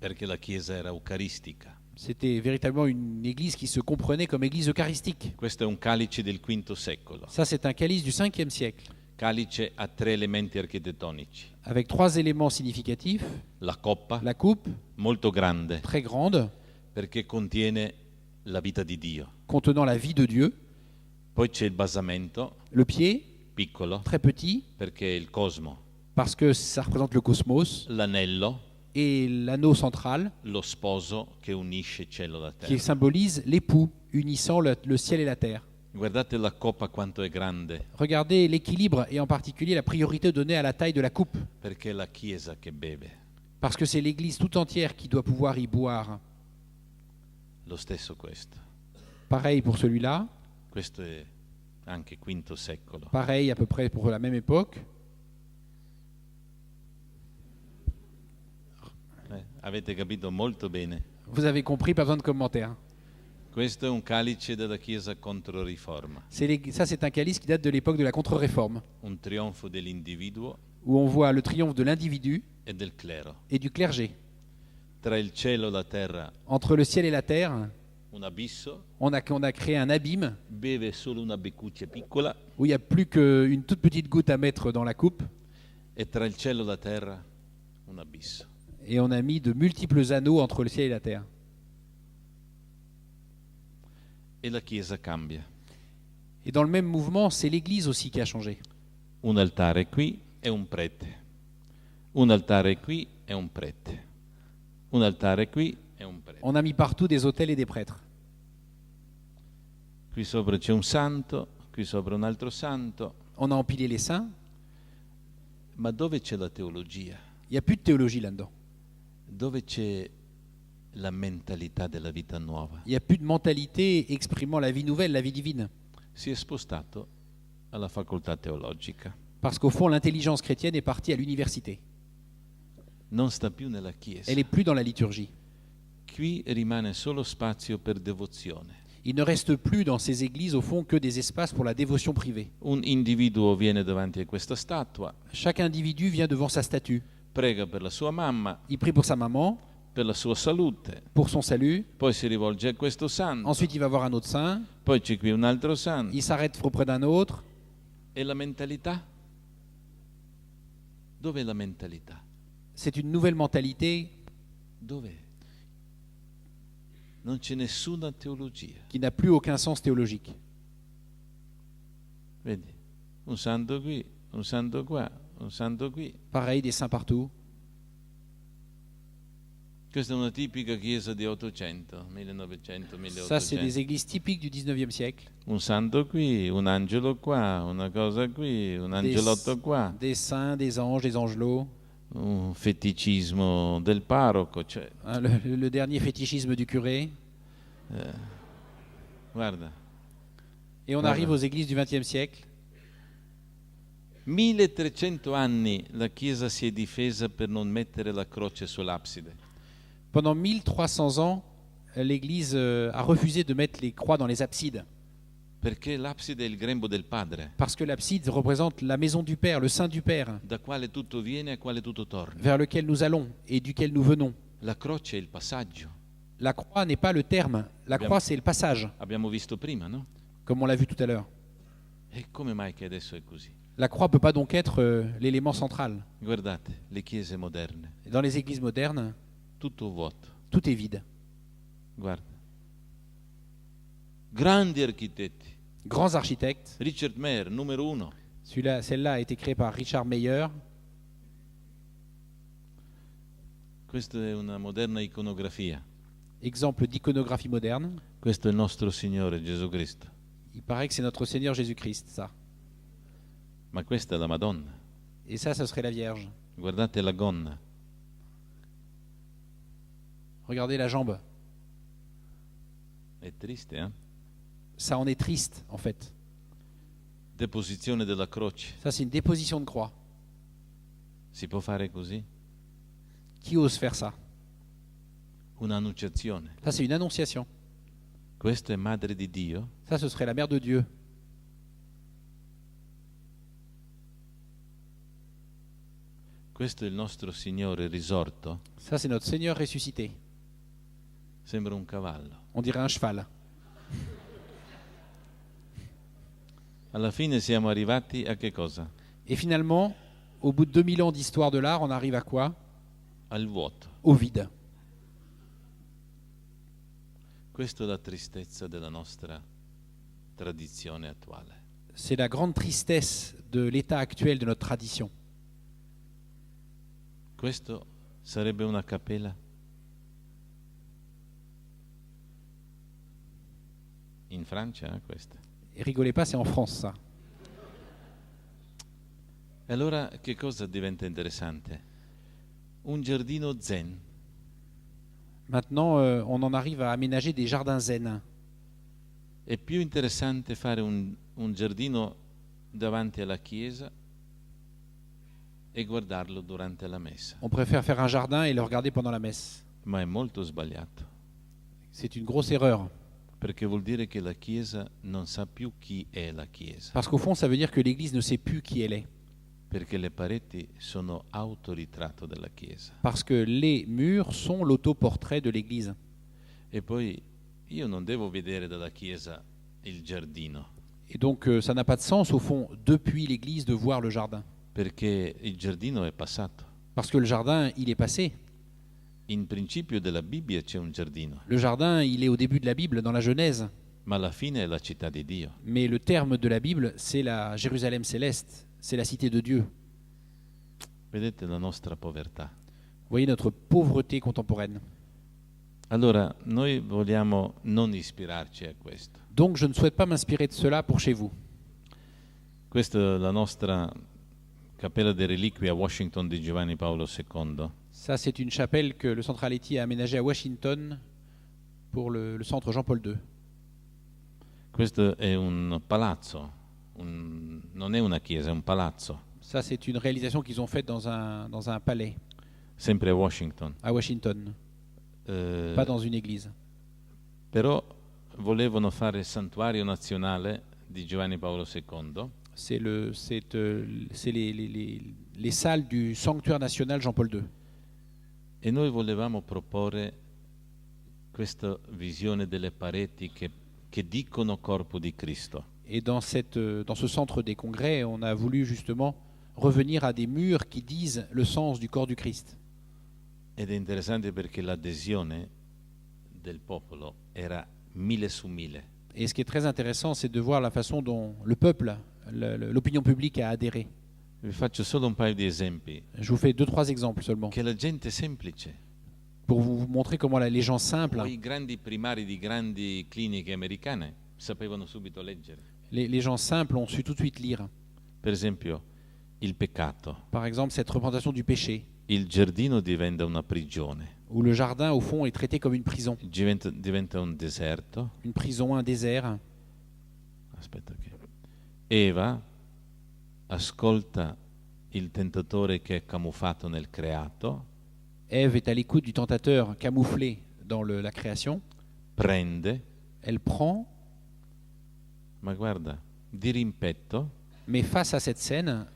perché la chiesa era eucaristica. C'était véritablement une église qui se comprenait comme église eucharistique. Questo è un calice del V secolo. Ça, c'est un calice du 5e siècle, Calice ha 3 elementi architettonici. avec 3 éléments significatifs. La coppa, La coupe, molto grande, très grande, perché contiene la vita di Dio. contenant la vie de Dieu. Poi c'è il basamento, Le pied, piccolo, très petit, perché è il cosmo. parce que ça représente le cosmos. L'anello, Et l'anneau central, lo sposo che unisce cielo da qui terra. symbolise l'époux unissant le ciel et la terre. Guardate la coppa quanto è grande, Regardez l'équilibre et en particulier la priorité donnée à la taille de la coupe. perché è la chiesa che beve. Parce que c'est l'Église tout entière qui doit pouvoir y boire. Lo stesso questo. Pareil pour celui-là, Questo è anche V secolo. pareil à peu près pour la même époque. Avete capito molto bene. Vous avez compris, pas besoin de commentaires. Questo è un calice della chiesa Controriforma, Ça, c'est un calice qui date de l'époque de la Contre-Réforme, un trionfo dell'individuo où on voit le triomphe de l'individu e del clero. et du clergé. Tra il cielo e la terra Entre le ciel et la terre, un abisso, on a créé un abîme beve solo una beccuccia piccola, où il n'y a plus qu'une toute petite goutte à mettre dans la coupe, e tra il cielo e la terra un abisso. et on a mis de multiples anneaux entre le ciel et la terre. E la chiesa cambia. Et dans le même mouvement, c'est l'Église aussi qui a changé. Un altare qui e un prete. Un altare qui e un prete. Un altare qui e un prete. On a mis partout des autels et des prêtres. Qui sopra c'è un santo, qui sopra un altro santo. On a empilé les saints. Ma dove c'è la teologia? Il n'y a plus de théologie là-dedans. Dove c'è la mentalità della vita nuova? Il n'y a plus de mentalité exprimant la vie nouvelle, la vie divine. Si è spostato alla facoltà teologica. Parce qu'au fond, l'intelligence chrétienne est partie à l'université. Non sta più nella chiesa. Elle n'est plus dans la liturgie. Qui rimane solo spazio per devozione. Il ne reste plus dans ces églises, au fond, que des espaces pour la dévotion privée. Un individuo viene davanti a questa statua, Chaque individu vient devant sa statue. prega per la sua mamma, Il prie pour sa maman, per la sua salute, pour son salut. poi si rivolge a questo santo, Ensuite, il va voir un autre saint. poi c'è qui un altro santo. Il s'arrête auprès d'un autre. E la mentalità? Dov'è la mentalità? C'est une nouvelle mentalité Dov'è? Non c'è nessuna teologia. qui n'a plus aucun sens théologique. Vedi? Un santo qui, un santo qua, un santo qui. Pareil, des saints partout. Questa è una tipica chiesa di 800, 1900, Ça, c'est 1800. des églises typiques du 19e siècle. Un santo qui, un angelo qua, una cosa qui, un angelotto qua. Des saints, des anges, des angelots. Un feticismo del parroco, cioè, Hein, le dernier fétichisme du curé. guarda, Et on Voilà. arrive aux églises du 20e siècle. 1300 anni la Chiesa si è difesa per non mettere la croce sull'abside. Pendant 1300 ans, l'Église a refusé de mettre les croix dans les absides. Perché l'abside è il grembo del Padre, Parce que l'abside représente la maison du Père, le sein du Père, da quale tutto viene e a quale tutto torna. vers lequel nous allons et duquel nous venons. La croce è il passaggio. La croix n'est pas le terme. La Bien. croix, c'est le passage, Abbiamo visto prima, no? comme on l'a vu tout à l'heure. E come mai che adesso è così? La croix ne peut pas donc être l'élément central. Guardate, le chiese moderne, Dans les églises modernes, tutto vuoto. tout est vide. Guarda. Grandi architetti. Grands architectes. Richard Mayer, numero 1. Celle-là a été créée par Richard Meyer. Questa è una moderna iconografia. Exemple d'iconographie moderne. Questo è il nostro Signore Gesù Cristo. Il paraît que c'est notre Seigneur Jésus-Christ, ça. Ma questa è la Madonna. Et ça, ce serait la Vierge. Guardate la gonna. Regardez la jambe. È triste, eh? Ça en est triste, en fait. Deposizione della croce. Ça, c'est une déposition de croix. Si può fare così? Qui ose faire ça? Un'annunciazione. Ça, c'est une annonciation. Questa è Madre di Dio? Ça, ce serait la mère de Dieu. Questo è il nostro Signore risorto? Ça, c'est notre Seigneur ressuscité. Sembra un cavallo. On dirait un cheval. Alla fine siamo arrivati a che cosa? Et finalement, au bout de 2000 ans d'histoire de l'art, on arrive à quoi? Al vuoto. Au vide. Questa è la tristezza della nostra tradizione attuale. C'est la grande tristesse de l'état actuel de notre tradition. Questo sarebbe una cappella? In Francia, questa. Et rigolez pas, c'est en France, ça. E allora che cosa diventa interessante? Un giardino zen. Maintenant, on en arrive à aménager des jardins zen. È più interessante fare un giardino davanti alla chiesa e guardarlo durante la messa, On préfère faire un jardin et le regarder pendant la messe. ma è molto sbagliato, C'est une grosse erreur. perché vuol dire che la chiesa non sa più chi è la chiesa, Parce qu'au fond, ça veut dire que l'Église ne sait plus qui elle est. perché le pareti sono autoritratto della chiesa. Parce que les murs sont l'autoportrait de l'Église. E poi io non devo vedere dalla chiesa il giardino, Et donc, ça n'a pas de sens, au fond, depuis l'Église, de voir le jardin. perché il giardino è passato. Parce que le jardin, il est passé. In principio della Bibbia c'è un giardino, Le jardin, il est au début de la Bible, dans la Genèse. ma alla fine è la città di Dio. Mais le terme de la Bible, c'est la Jérusalem céleste. C'est la cité de Dieu. Vedete la nostra povertà. Vous voyez notre pauvreté contemporaine. Allora, noi vogliamo non ispirarci a questo. Donc, je ne souhaite pas m'inspirer de cela pour chez vous. Questa è la nostra cappella delle reliquie a Washington di Giovanni Paolo II. Ça, c'est une chapelle que le Centre Aletti a aménagée à Washington pour le centre Jean-Paul II. Questo è un palazzo, non è una chiesa, è un palazzo, Ça, c'est une réalisation qu'ils ont faite dans un palais sempre a Washington. à Washington, pas dans une église. Però volevano fare il santuario nazionale di Giovanni Paolo II C'est les salles du sanctuaire national Jean-Paul II. e noi volevamo proporre questa visione delle pareti che dicono corpo di Cristo. Et dans ce centre des congrès, on a voulu justement revenir à des murs qui disent le sens du corps du Christ. Ed è interessante perché l'adesione del popolo era 1000 su 1000. Et ce qui est très intéressant, c'est de voir la façon dont le peuple, l'opinion publique a adhéré. Vi faccio solo un paio di esempi. Je vous fais 2-3 exemples seulement, Che la gente semplice, pour vous montrer comment les gens simples, o i grandi primari di grandi cliniche americane, sapevano subito leggere. les gens simples ont su tout de suite lire. Per esempio, il peccato. Par exemple, cette représentation du péché, Il giardino diventa una prigione, où le jardin, au fond, est traité comme une prison. diventa un deserto. Une prison, un désert. Aspetta che Eva ascolta il tentatore che è camuffato nel creato, Ève est à l'écoute du tentateur camouflé dans la création. prende, Elle prend, ma guarda, di rimpetto mais face à cette scène,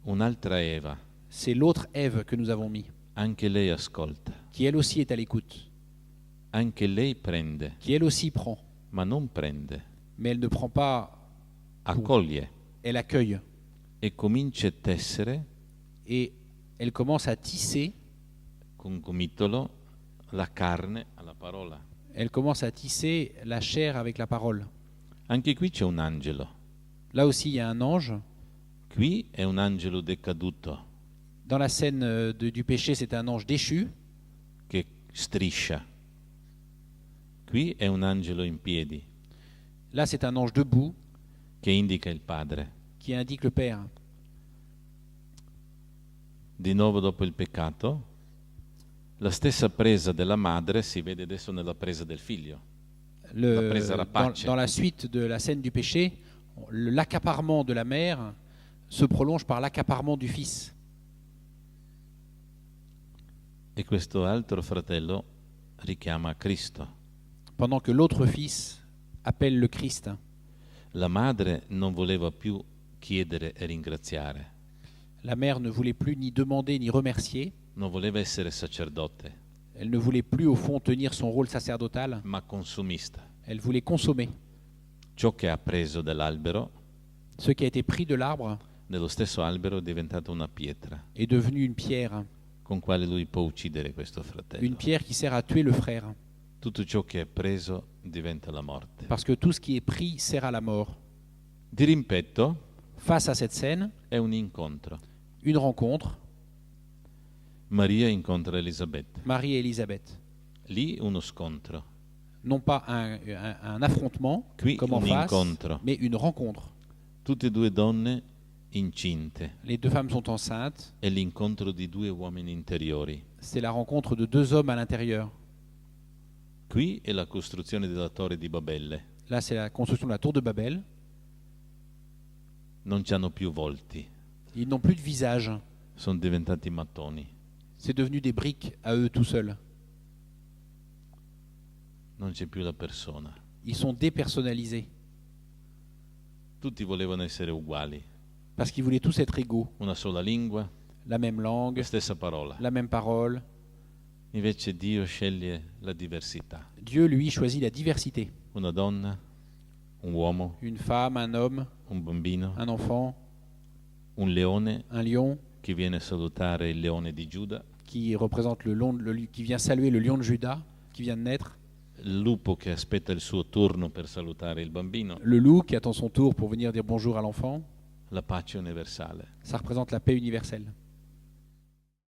un'altra Eva, c'est l'autre Ève que nous avons mis, anche lei ascolta, qui elle aussi est à l'écoute, anche lei prende, qui elle aussi prend, ma non prende, mais elle ne prend pas, accoglie elle accueille. e comincia a tessere Et elle commence à tisser, con gomitolo la carne alla parola. elle commence à tisser la chair avec la parole. Anche qui c'è un angelo, Là aussi, il y a un ange. qui è un angelo decaduto Dans la scène du péché, c'est un ange déchu. che striscia, qui è un angelo in piedi Là, c'est un ange debout che indica il padre. qui indique le Père. Di nuovo dopo il peccato, la stessa presa della madre si vede adesso nella presa del figlio. La presa rapace. Dans la suite de la scène du péché, l'accaparement de la mère se prolonge par l'accaparement du fils. E questo altro fratello richiama Cristo. pendant que l'autre fils appelle le Christ. La madre non voleva più chiedere e ringraziare, La mère ne voulait plus ni demander ni remercier. non voleva essere sacerdote, Elle ne voulait plus au fond tenir son rôle sacerdotal. ma consumista. Elle voulait consommer. Ciò che ha preso dall'albero, Ce qui a été pris de l'arbre nello stesso albero è diventato una pietra, est devenu une pierre. con quale lui può uccidere questo Une fratello. pierre qui sert à tuer le frère. Tutto ciò che è preso diventa la morte. Parce que tout ce qui est pris sert à la mort. Di rimpetto Face à cette scène, è un incontro. une rencontre, Maria incontra Elisabetta. Marie et Élisabeth. Lì uno scontro. Non pas un affrontement, Qui comme en un face, incontro. mais une rencontre. Tutte e due donne incinte. Les deux femmes sont enceintes. È l'incontro di due uomini interiori. C'est la rencontre de deux hommes à l'intérieur. Qui è la costruzione della torre di Babele. Là, c'est la construction de la tour de Babel. Non c'hanno più volti, Ils n'ont plus de visage. sono diventati mattoni. C'est devenu des briques à eux tout seuls. Non c'è più la persona. Ils sont dépersonnalisés Tutti volevano essere uguali. parce qu'ils voulaient tous être égaux. Una sola lingua, La même langue, la stessa parola. la même parole. Invece Dio sceglie la diversità. Dieu, lui, choisit la diversité. Una donna, un uomo, Une femme, un homme, un bambino, un enfant, un leone un lion che viene a salutare il leone di Giuda, qui représente qui vient saluer le lion de Juda qui vient de naître. il lupo che aspetta il suo turno per salutare il bambino, Le loup qui attend son tour pour venir dire bonjour à l'enfant. la pace universale. Ça représente la paix universelle.